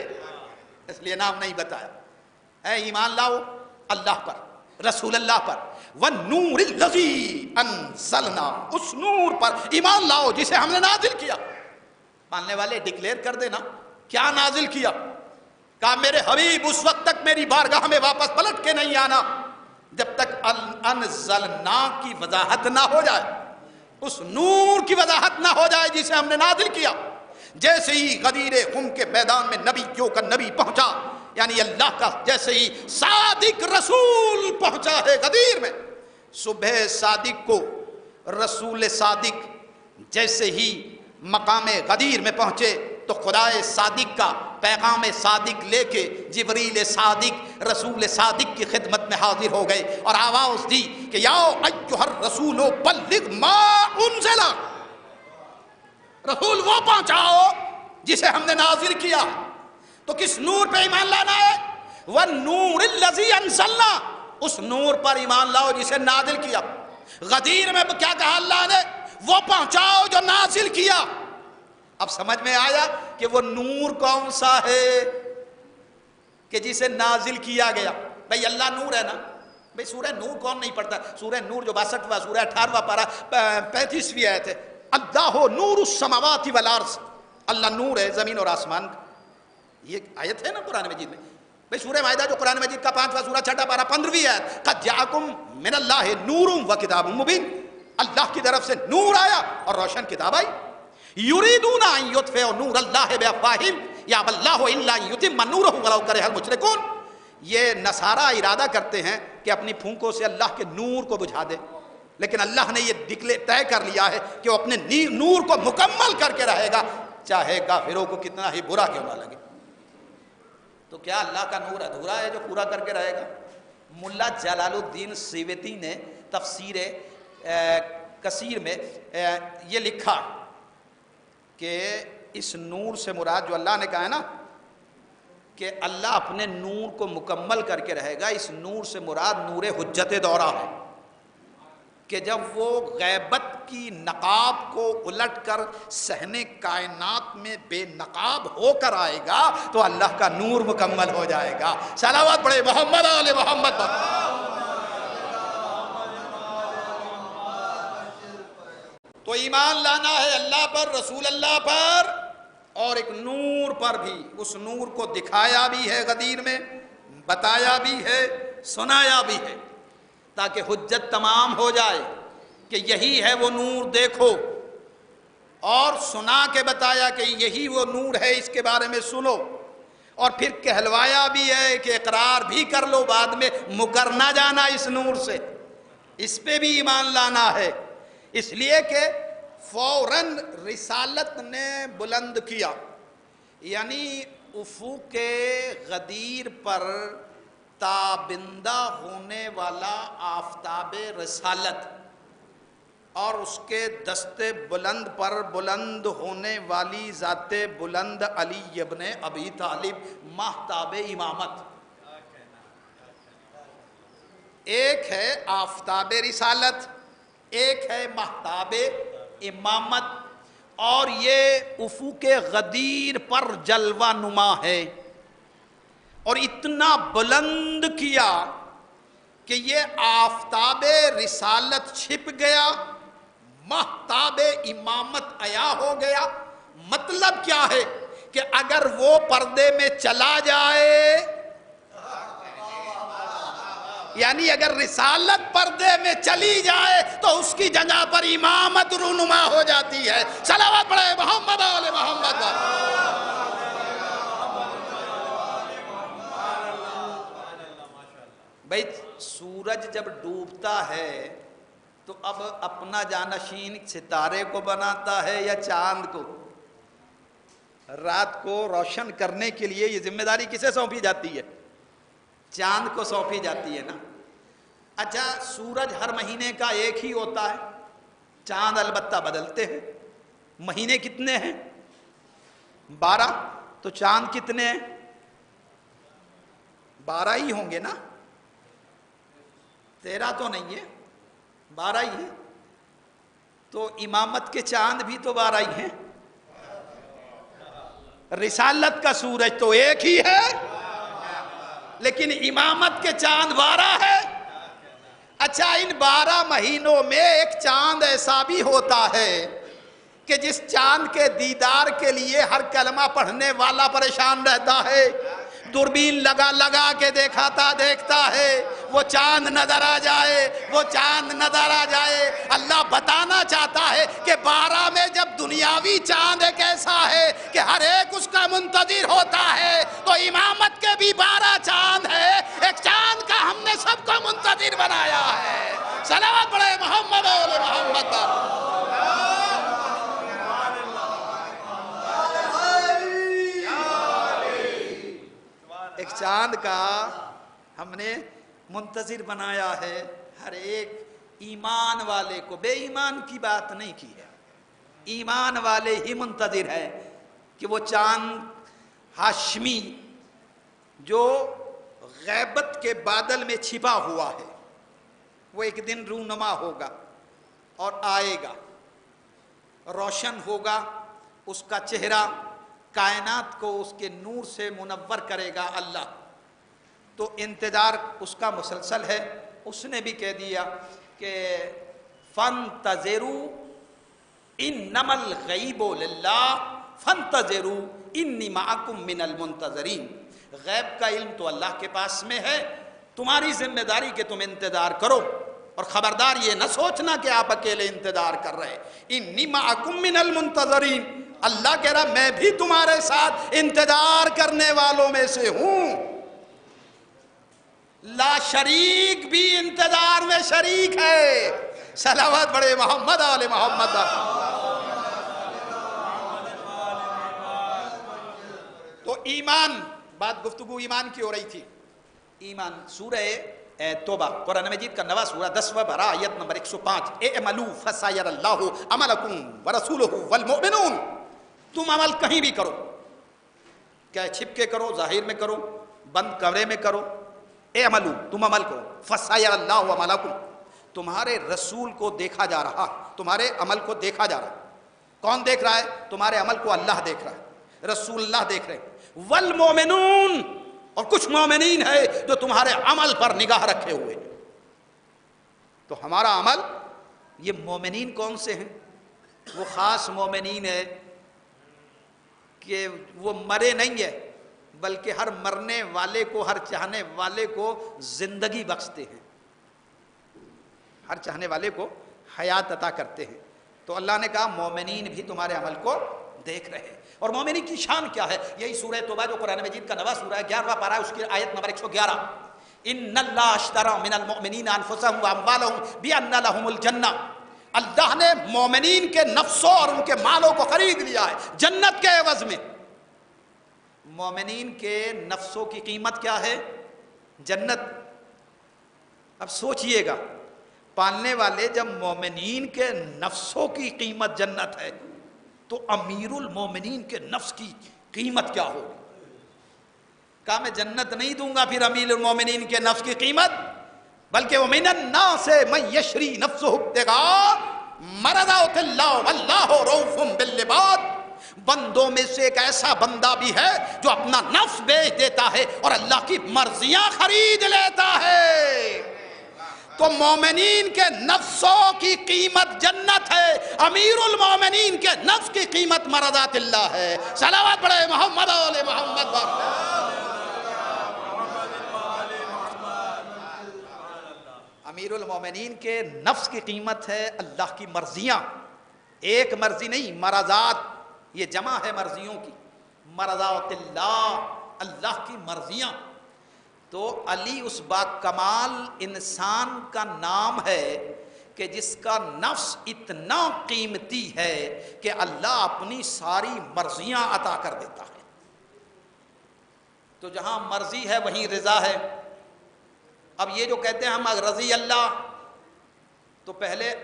اس لیے نام نہیں بتایا۔ اے ایمان لاؤ اللہ پر، رسول اللہ پر، وَالنُّورِ الَّذِي أَنزَلْنَا، اس نور پر ایمان لاؤ جسے ہم نے نازل کیا۔ ماننے والے ڈکلیئر کر دینا کیا نازل کیا۔ کہا میرے حبیب اس وقت تک میری بارگاہ میں واپس پلٹ کے نہیں آنا جب تک انزلنا کی وضاحت نہ ہو جائے، اس نور کی وضاحت نہ ہو جائے جسے ہم نے نازل کیا۔ جیسے ہی غدیر خم کے میدان میں نبیوں کا نبی پہنچا، یعنی اللہ کا جیسے ہی صادق رسول پہنچا ہے غدیر میں، صبح صادق کو رسول صادق جیسے ہی مقام غدیر میں پہنچے تو خدائے صادق کا پیغام صادق لے کے جبریل صادق رسول صادق کی خدمت میں حاضر ہو گئے اور آواز دی کہ یا ایھا الرسول بلغ ما انزل، رسول وہ پہنچاؤ جسے ہم نے نازل کیا۔ تو کس نور پہ ایمان لانا ہے؟ وَالنُّورِ الَّذِي أَنزَلْنَا، اس نور پر ایمان لاؤ جسے نازل کیا۔ غدیر میں کیا کہا اللہ نے؟ وہ پہنچاؤ جو نازل کیا۔ اب سمجھ میں آیا کہ وہ نور کون سا ہے کہ جسے نازل کیا گیا۔ بھئی اللہ نور ہے نا، بھئی سورہ نور کون نہیں پڑھتا؟ سورہ نور جو 62واں سورہ 18واں پارہ 35ویں آیت ہے، اللہ نور السماوات والارض، اللہ نور ہے زمین اور آسمان کا۔ یہ آیت ہے نا قرآن مجید میں۔ بھئی سورہ مائدہ جو قرآن مجید کا 5واں سورہ 6 پارہ 15ویں آیت، قد جاءکم من اللہ نور و کتاب مبین، اللہ کی طرف سے نور آیا اور روشن کتاب آئی۔ یریدون ان یطفئوا نور اللہ بافواہہم یابی اللہ الا ان یتم نورہ ولو کرہ المشرکون، یہ نصارہ ارادہ کرتے ہیں کہ اپنی پھونکوں سے اللہ کے نور کو بجھا دے، لیکن اللہ نے یہ طے کر لیا ہے کہ وہ اپنے نور کو مکمل کر کے رہے گا، چاہے کافروں کو کتنا ہی برا کیوں نہ لگے۔ تو کیا اللہ کا نور ادھورا ہے جو پورا کر کے رہے گا؟ ملا جلال الدین سیوطی نے تفسیر کثیر میں یہ لکھا کہ اس نور سے مراد جو اللہ نے کہا ہے نا کہ اللہ اپنے نور کو مکمل کر کے رہے گا، اس نور سے مراد نور حجت دورہ ہے کہ جب وہ غیبت کی نقاب کو الٹ کر صحن کائنات میں بے نقاب ہو کر آئے گا تو اللہ کا نور مکمل ہو جائے گا۔ صلوات پڑھے محمد آل محمد پر۔ تو ایمان لانا ہے اللہ پر، رسول اللہ پر، اور ایک نور پر بھی۔ اس نور کو دکھایا بھی ہے غدیر میں، بتایا بھی ہے، سنایا بھی ہے، تاکہ حجت تمام ہو جائے کہ یہی ہے وہ نور دیکھو، اور سنا کے بتایا کہ یہی وہ نور ہے، اس کے بارے میں سنو، اور پھر کہلوایا بھی ہے کہ اقرار بھی کر لو، بعد میں مکر نہ جانا اس نور سے، اس پہ بھی ایمان لانا ہے۔ اس لیے کہ فوراً رسالت نے بلند کیا، یعنی افق غدیر پر تابندہ ہونے والا آفتاب رسالت اور اس کے دست بلند پر بلند ہونے والی ذات بلند علی ابن ابی طالب، ماہتاب امامت۔ ایک ہے آفتاب رسالت، ایک ہے ماہتاب امامت، اور یہ افق غدیر پر جلوہ نما ہے، اور اتنا بلند کیا کہ یہ آفتاب رسالت چھپ گیا، ماہتاب امامت عیا ہو گیا۔ مطلب کیا ہے کہ اگر وہ پردے میں چلا جائے، یعنی اگر رسالت پردے میں چلی جائے تو اس کی جگہ پر امامت رونما ہو جاتی ہے۔ صلوات پڑھے محمد آل محمد۔ سورج جب ڈوبتا ہے تو اب اپنا جانشین ستارے کو بناتا ہے یا چاند کو؟ رات کو روشن کرنے کے لیے یہ ذمہ داری کسے سونپی جاتی ہے؟ چاند کو سونپی جاتی ہے نا۔ اچھا سورج ہر مہینے کا ایک ہی ہوتا ہے، چاند البتہ بدلتے ہیں۔ مہینے کتنے ہیں؟ 12۔ تو چاند کتنے ہیں؟ 12 ہی ہوں گے نا، 13 تو نہیں ہے، 12 ہی ہے۔ تو امامت کے چاند بھی تو 12 ہی ہیں۔ رسالت کا سورج تو ایک ہی ہے، لیکن امامت کے چاند 12 ہے۔ اچھا ان 12 مہینوں میں ایک چاند ایسا بھی ہوتا ہے کہ جس چاند کے دیدار کے لیے ہر کلمہ پڑھنے والا پریشان رہتا ہے، دوربین لگا لگا کے دیکھتا ہے، وہ چاند نظر آ جائے، وہ چاند نظر آ جائے۔ اللہ بتانا چاہتا ہے کہ 12 میں جب دنیاوی چاند ایک ایسا ہے کہ ہر ایک اس کا منتظر ہوتا ہے، تو امامت کے بھی 12 چاند ہے، ایک چاند کا ہم نے سب کو منتظر بنایا ہے۔ صلوات پڑھے محمد و محمد پر۔ ایک چاند کا ہم نے منتظر بنایا ہے ہر ایک ایمان والے کو، بے ایمان کی بات نہیں کی ہے، ایمان والے ہی منتظر ہے کہ وہ چاند ہاشمی جو غیبت کے بادل میں چھپا ہوا ہے وہ ایک دن رونما ہوگا اور آئے گا، روشن ہوگا، اس کا چہرہ کائنات کو اس کے نور سے منور کرے گا اللہ۔ تو انتظار اس کا مسلسل ہے۔ اس نے بھی کہہ دیا کہ فانتظروا انما الغیب للہ فانتظروا انی معکم من المنتظرین۔ غیب کا علم تو اللہ کے پاس میں ہے، تمہاری ذمہ داری کہ تم انتظار کرو، اور خبردار یہ نہ سوچنا کہ آپ اکیلے انتظار کر رہے۔ انی معکم من المنتظرین، اللہ کہہ رہا میں بھی تمہارے ساتھ انتظار کرنے والوں میں سے ہوں۔ لا شریک بھی انتظار میں شریک ہے۔ صلوات بڑے محمد آل محمد۔ تو ایمان، بات گفتگو ایمان کی ہو رہی تھی۔ ایمان سورہ توبہ قرآن مجید کا 9واں سورہ 10واں پارہ آیت نمبر 105، اعملوا فسیر اللہ عملکم ورسولہ والمؤمنون۔ تم عمل کہیں بھی کرو، کیا چھپ کے کرو، ظاہر میں کرو، بند کمرے میں کرو، اعملوا تم عمل کرو، فسیر اللہ عملکم، تمہارے رسول کو دیکھا جا رہا، تمہارے عمل کو دیکھا جا رہا۔ کون دیکھ رہا ہے؟ تمہارے عمل کو اللہ دیکھ رہا ہے، رسول اللہ دیکھ رہے ہیں، والمؤمنون، اور کچھ مومنین ہے جو تمہارے عمل پر نگاہ رکھے ہوئے ہیں۔ تو ہمارا عمل، یہ مومنین کون سے ہیں؟ وہ خاص مومنین ہے کہ وہ مرے نہیں ہے، بلکہ ہر مرنے والے کو، ہر چاہنے والے کو زندگی بخشتے ہیں، ہر چاہنے والے کو حیات عطا کرتے ہیں۔ تو اللہ نے کہا مومنین بھی تمہارے عمل کو دیکھ رہے ہیں۔ اور مومنین کی شان کیا ہے؟ یہی سورہ توبہ جو قرآن مجید کا 9واں سورہ ہے، 11واں پارہ ہے، اس کی آیت نمبر 111، ان اللہ اشتری من المؤمنین انفسهم واموالهم بان لهم الجنہ۔ اللہ نے مومنین کے نفسوں اور ان کے مالوں کو خرید لیا ہے جنت کے عوض میں۔ مومنین کے نفسوں کی قیمت کیا ہے؟ جنت۔ اب سوچئے گا، پالنے والے جب مومنین کے نفسوں کی قیمت جنت ہے تو امیر المومنین کے نفس کی قیمت کیا ہوگی؟ کہا میں جنت نہیں دوں گا پھر امیر المومنین کے نفس کی قیمت، بلکہ وَمِنَ النَّاسِ مَن يَشْرِي نَفْسَهُ ابْتِغَاءَ مَرْضَاتِ اللَّهِ وَاللَّهُ رَءُوفٌ بِالْعِبَادِ۔ بندوں میں سے ایک ایسا بندہ بھی ہے جو اپنا نفس بیچ دیتا ہے اور اللہ کی مرضیاں خرید لیتا ہے۔ تو مومنین کے نفسوں کی قیمت جنت ہے، امیر المومنین کے نفس کی قیمت مرضات اللہ ہے۔ صلوات پڑھے محمد علیہ محمد پر۔ امیر المومنین کے نفس کی قیمت ہے اللہ کی مرضیاں۔ ایک مرضی نہیں، مرضات، یہ جمع ہے مرضیوں کی، مرضات اللہ، اللہ کی مرضیاں۔ تو علی اس با کمال انسان کا نام ہے کہ جس کا نفس اتنا قیمتی ہے کہ اللہ اپنی ساری مرضیاں عطا کر دیتا ہے. تو جہاں مرضی ہے وہیں رضا ہے. اب یہ جو کہتے ہیں ہم رضی اللہ، تو پہلے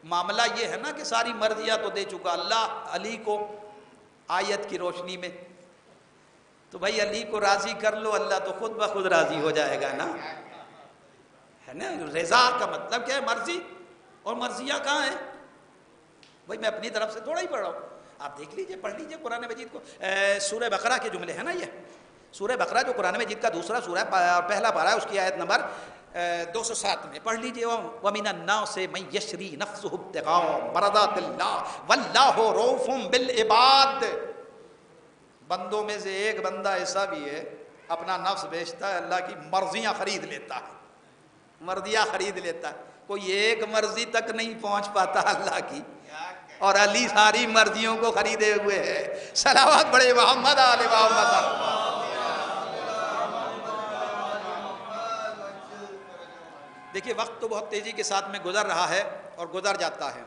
معاملہ یہ ہے نا کہ ساری مرضیاں تو دے چکا اللہ علی کو آیت کی روشنی میں، تو بھائی علی کو راضی کر لو، اللہ تو خود بخود راضی ہو جائے گا نا، ہے نا. رضا کا مطلب کیا ہے؟ مرضی. اور مرضیاں کہاں ہیں بھائی؟ میں اپنی طرف سے تھوڑا ہی پڑھ رہا ہوں، آپ دیکھ لیجئے، پڑھ لیجئے قرآن مجید کو. سورہ بقرہ کے جملے ہیں نا یہ. سورہ بقرہ جو قرآن مجید کا دوسرا سورہ پہلا پارہ ہے، اس کی آیت نمبر 207 میں پڑھ لیجئے. وَمِنَ النَّاسِ مَن يَشْرِي نَفْسَهُ ابْتِغَاءَ مَرْضَاتِ اللَّهِ وَاللَّهُ رَءُوفٌ بِالْعِبَادِ. بندوں میں سے ایک بندہ ایسا بھی ہے اپنا نفس بیچتا ہے، اللہ کی مرضیاں خرید لیتا ہے، مرضیاں خرید لیتا ہے. کوئی ایک مرضی تک نہیں پہنچ پاتا اللہ کی، اور علی ساری مرضیوں کو خریدے ہوئے ہے. صلوات پڑھے محمد آل محمد. دیکھیے وقت تو بہت تیزی کے ساتھ میں گزر رہا ہے اور گزر جاتا ہے،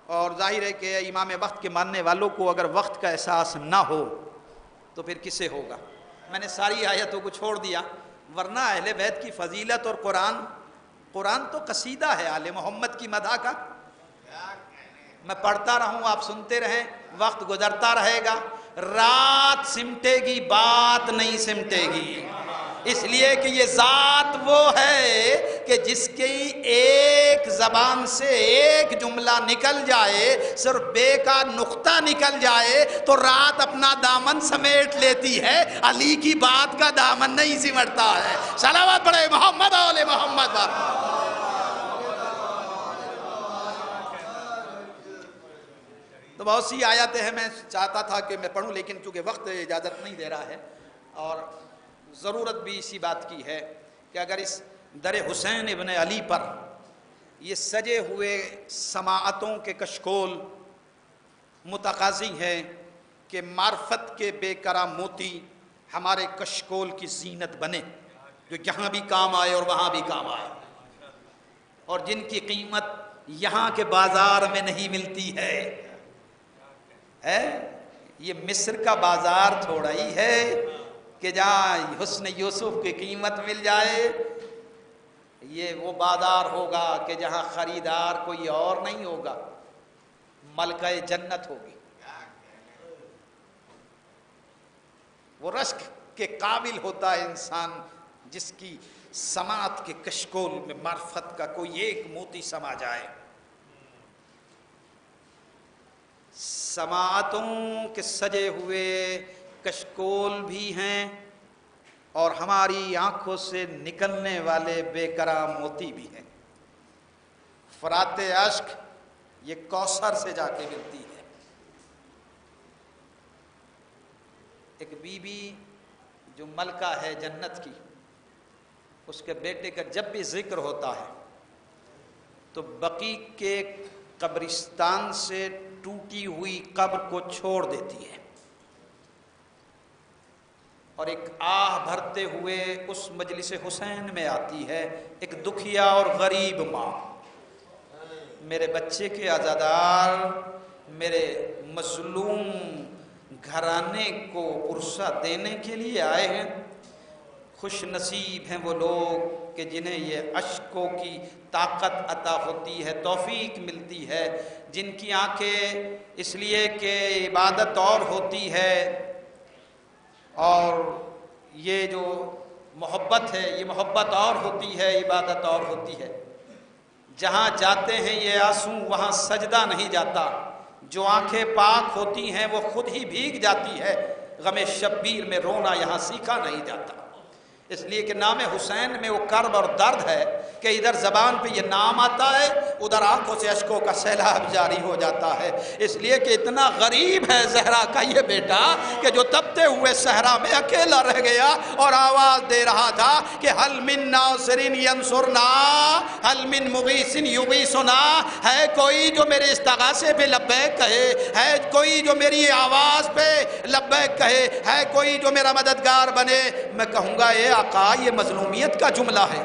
اور ظاہر ہے کہ امام وقت کے ماننے والوں کو اگر وقت کا احساس نہ ہو تو پھر کس سے ہوگا. میں نے ساری آیتوں کو چھوڑ دیا، ورنہ اہل بیت کی فضیلت اور قرآن تو قصیدہ ہے آل محمد کی مدح کا. میں پڑھتا رہوں، آپ سنتے رہیں، وقت گزرتا رہے گا. رات سمٹے گی، بات نہیں سمٹے گی، اس لیے کہ یہ ذات وہ ہے کہ جس کی ایک زبان سے ایک جملہ نکل جائے، صرف بے کا نقطہ نکل جائے تو رات اپنا دامن سمیٹ لیتی ہے. علی کی بات کا دامن نہیں سمٹتا ہے. صلوات پڑھے محمد آل محمد. تو بہت سی آیتیں ہیں، میں چاہتا تھا کہ میں پڑھوں، لیکن چونکہ وقت اجازت نہیں دے رہا ہے، اور ضرورت بھی اسی بات کی ہے کہ اگر اس در حسین ابن علی پر یہ سجے ہوئے سماعتوں کے کشکول متقاضی ہیں کہ معرفت کے بے کرا موتی ہمارے کشکول کی زینت بنے، جو یہاں بھی کام آئے اور وہاں بھی کام آئے، اور جن کی قیمت یہاں کے بازار میں نہیں ملتی ہے. یہ مصر کا بازار تھوڑا ہی ہے کہ جہاں حسن یوسف کی قیمت مل جائے. یہ وہ بازار ہوگا کہ جہاں خریدار کوئی اور نہیں ہوگا، ملکہ جنت ہوگی. وہ رشک کے قابل ہوتا ہے انسان جس کی سماعت کے کشکول میں معرفت کا کوئی ایک موتی سما جائے. سماعتوں کے سجے ہوئے کشکول بھی ہیں اور ہماری آنکھوں سے نکلنے والے بے کرام موتی بھی ہیں. فرات عشق یہ کوثر سے جا کے ملتی ہے. ایک بی بی جو ملکہ ہے جنت کی، اس کے بیٹے کا جب بھی ذکر ہوتا ہے تو بقیع کے قبرستان سے ٹوٹی ہوئی قبر کو چھوڑ دیتی ہے اور ایک آہ بھرتے ہوئے اس مجلس حسین میں آتی ہے. ایک دکھیا اور غریب ماں، میرے بچے کے عزادار، میرے مظلوم گھرانے کو عرصہ دینے کے لیے آئے ہیں. خوش نصیب ہیں وہ لوگ کہ جنہیں یہ اشکوں کی طاقت عطا ہوتی ہے، توفیق ملتی ہے، جن کی آنکھیں اس لیے کہ عبادت اور ہوتی ہے، اور یہ جو محبت ہے یہ محبت اور ہوتی ہے، عبادت اور ہوتی ہے. جہاں جاتے ہیں یہ آنسو وہاں سجدہ نہیں جاتا. جو آنکھیں پاک ہوتی ہیں وہ خود ہی بھیگ جاتی ہے. غم شبیر میں رونا یہاں سیکھا نہیں جاتا، اس لیے کہ نام حسین میں وہ کرب اور درد ہے کہ ادھر زبان پہ یہ نام آتا ہے، ادھر آنکھوں سے اشکوں کا سیلاب جاری ہو جاتا ہے. اس لیے کہ اتنا غریب ہے زہرا کا یہ بیٹا کہ جو تپتے ہوئے صحرا میں اکیلا رہ گیا اور آواز دے رہا تھا کہ حل من ناصر ینصرنا حل من مغیث یغیثنا. ہے کوئی جو میرے استغاثے پہ لبیک کہے، ہے کوئی جو میری آواز پہ لبیک لبیک کہے، ہے کوئی جو میرا مددگار بنے، میں کہوں گا اے آقا یہ مظلومیت کا جملہ ہے۔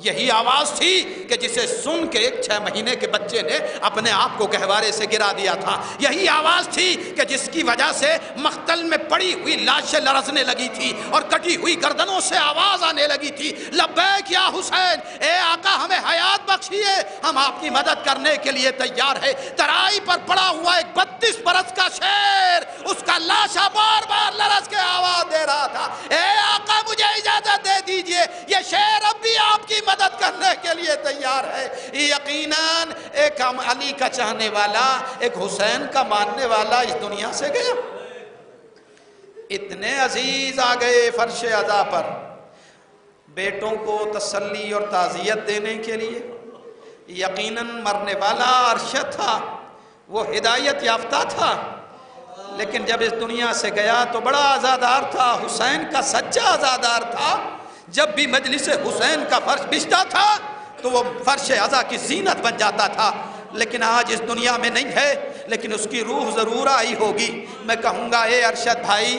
یہی آواز تھی کہ جسے سن کے ایک 6 مہینے کے بچے نے اپنے آپ کو گہوارے سے گرا دیا تھا۔ یہی آواز تھی کہ جس کی وجہ سے مقتل میں پڑی ہوئی لاشیں لرزنے لگی تھی اور کٹی ہوئی گردنوں سے آواز آنے لگی تھی، لبیک یا حسین، اے آقا ہمیں حیات بخشیے، ہم آپ کی مدد کرنے کے لیے تیار ہے۔ ترائی پر پڑا ہوا ایک 32 برس کا شیر، اس کا لاشا بار بار لرز کے آواز دے رہا تھا، اے آقا مجھے اجازت دے دیجئے، یہ شیر اب بھی آپ کی مدد کرنے کے لیے تیار ہے۔ یقیناً ایک علی کا چاہنے والا، ایک حسین کا ماننے والا اس دنیا سے گیا۔ اتنے عزیز آ گئے فرش عزا پر بیٹوں کو تسلی اور تعزیت دینے کے لیے۔ یقیناً مرنے والا ارشد تھا، وہ ہدایت یافتہ تھا، لیکن جب اس دنیا سے گیا تو بڑا عزادار تھا، حسین کا سچا عزادار تھا۔ جب بھی مجلس حسین کا فرش بچھتا تھا تو وہ فرش عزا کی زینت بن جاتا تھا، لیکن آج اس دنیا میں نہیں ہے، لیکن اس کی روح ضرور آئی ہوگی۔ میں کہوں گا اے ارشد بھائی،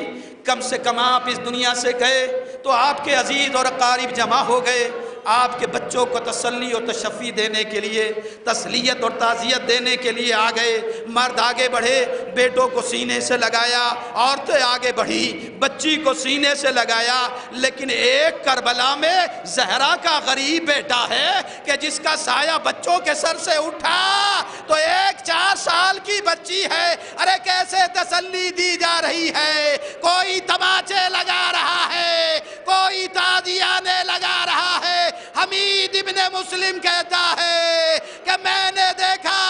کم سے کم آپ اس دنیا سے گئے تو آپ کے عزیز اور اقارب جمع ہو گئے، آپ کے بچوں کو تسلی اور تشفی دینے کے لیے، تسلیت اور تعزیت دینے کے لیے آ گئے۔ مرد آگے بڑھے، بیٹوں کو سینے سے لگایا، عورتیں آگے بڑھی، بچی کو سینے سے لگایا، لیکن ایک کربلا میں زہرا کا غریب بیٹا ہے کہ جس کا سایہ بچوں کے سر سے اٹھا تو ایک 4 سال کی بچی ہے۔ ارے کیسے تسلی دی جا رہی ہے، کوئی تماچے لگا رہا ہے، کوئی تازیانے لگا رہا ہے۔ حمید ابن مسلم کہتا ہے کہ میں نے دیکھا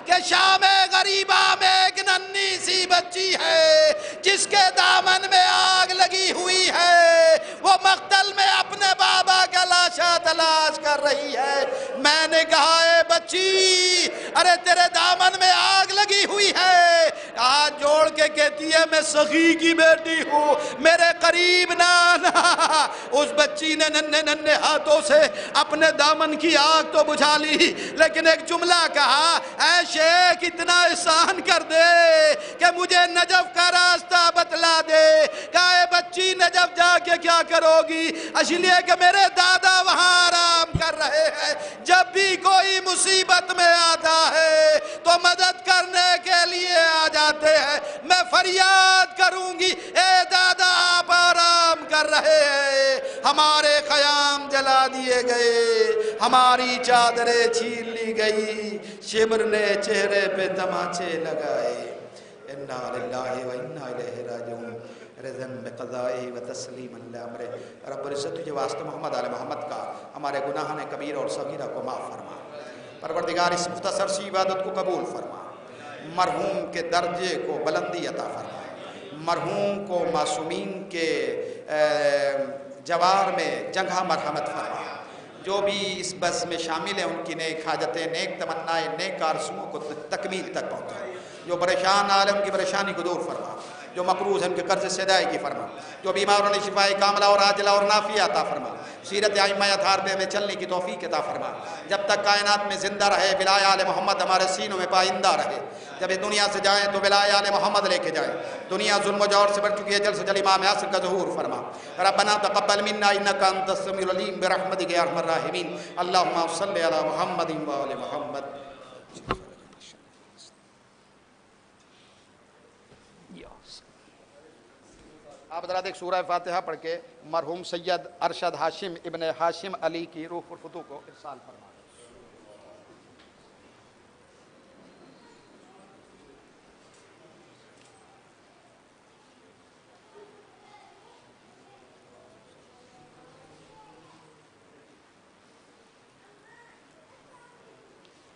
کہ شام غریبہ میں ایک ننھی سی بچی ہے جس کے دامن میں آگ لگی ہوئی ہے، وہ مقتل میں اپنے بابا کا لاشا تلاش کر رہی ہے۔ میں نے کہا اے بچی، ارے تیرے دامن میں آگ لگی ہوئی ہے، ہاتھ جوڑ کے کہتی ہے میں سخی کی بیٹی ہوں، میرے قریب نہ آنا۔ اس بچی نے ننھے ہاتھوں سے اپنے دامن کی آگ تو بجھا لی، لیکن ایک جملہ کہا، اے شیخ اتنا احسان کر دے کہ مجھے نجف کا راستہ بتلا دے۔ کہا اے بچی نجف جا کے کیا کرو گی؟ اس لیے کہ میرے دادا وہاں آرام کر رہے ہیں، جب بھی کوئی مصیبت میں آتا ہے تو مدد کرنے کے لیے آ جاتے ہیں۔ میں فریاد کروں گی اے دادا آپ آرام کر رہے ہیں، ہمارے خیام جلا دیے گئے، ہماری چادریں چھین لی گئی، شمر نے چہرے پہ تماچے لگائے۔ انا للہ و انا الیہ راجعون، رضن بقضائہ و تسلیم لامرہ۔ رب العزت تجھے واسطہ محمد آل محمد کا ہمارے گناہان کبیر اور صغیرہ کو معاف فرما۔ پروردگار اس مختصر سی عبادت کو قبول فرما، مرحوم کے درجے کو بلندی عطا فرما، مرحوم کو معصومین کے جوار میں جگہ مرحمت فرما۔ جو بھی اس بس میں شامل ہیں ان کی نیک حاجتیں، نیک تمنائیں، نیک آرزوؤں کو تکمیل تک پہنچا۔ جو پریشان عالم کی پریشانی کو دور فرما، جو مقروض ہیں ان کے قرض سے ادائیگی فرما، جو بیماروں نے شفائے کاملہ اور عاجلہ اور نافیہ عطا فرما، سیرت ائمہ اطہار پہ ہمیں چلنے کی توفیق عطا فرما۔ جب تک کائنات میں زندہ رہے ولایہ آل محمد ہمارے سینوں میں پائندہ رہے، جب اس دنیا سے جائیں تو ولایہ آل محمد لے کے جائیں۔ دنیا ظلم و جور سے بڑھ چکی ہے، جلد سے جلد امام یاسر کا ظہور فرما۔ ربنا تقبل منا انک انت السمیع العلیم برحمتک یا ارحم الراحمین۔ اللہم صلی علی محمد و آل محمد۔ آپ حضرات ایک سورہ فاتحہ پڑھ کے مرحوم سید ارشد ہاشم ابن ہاشم علی کی روح الفتوح کو ارسال فرما۔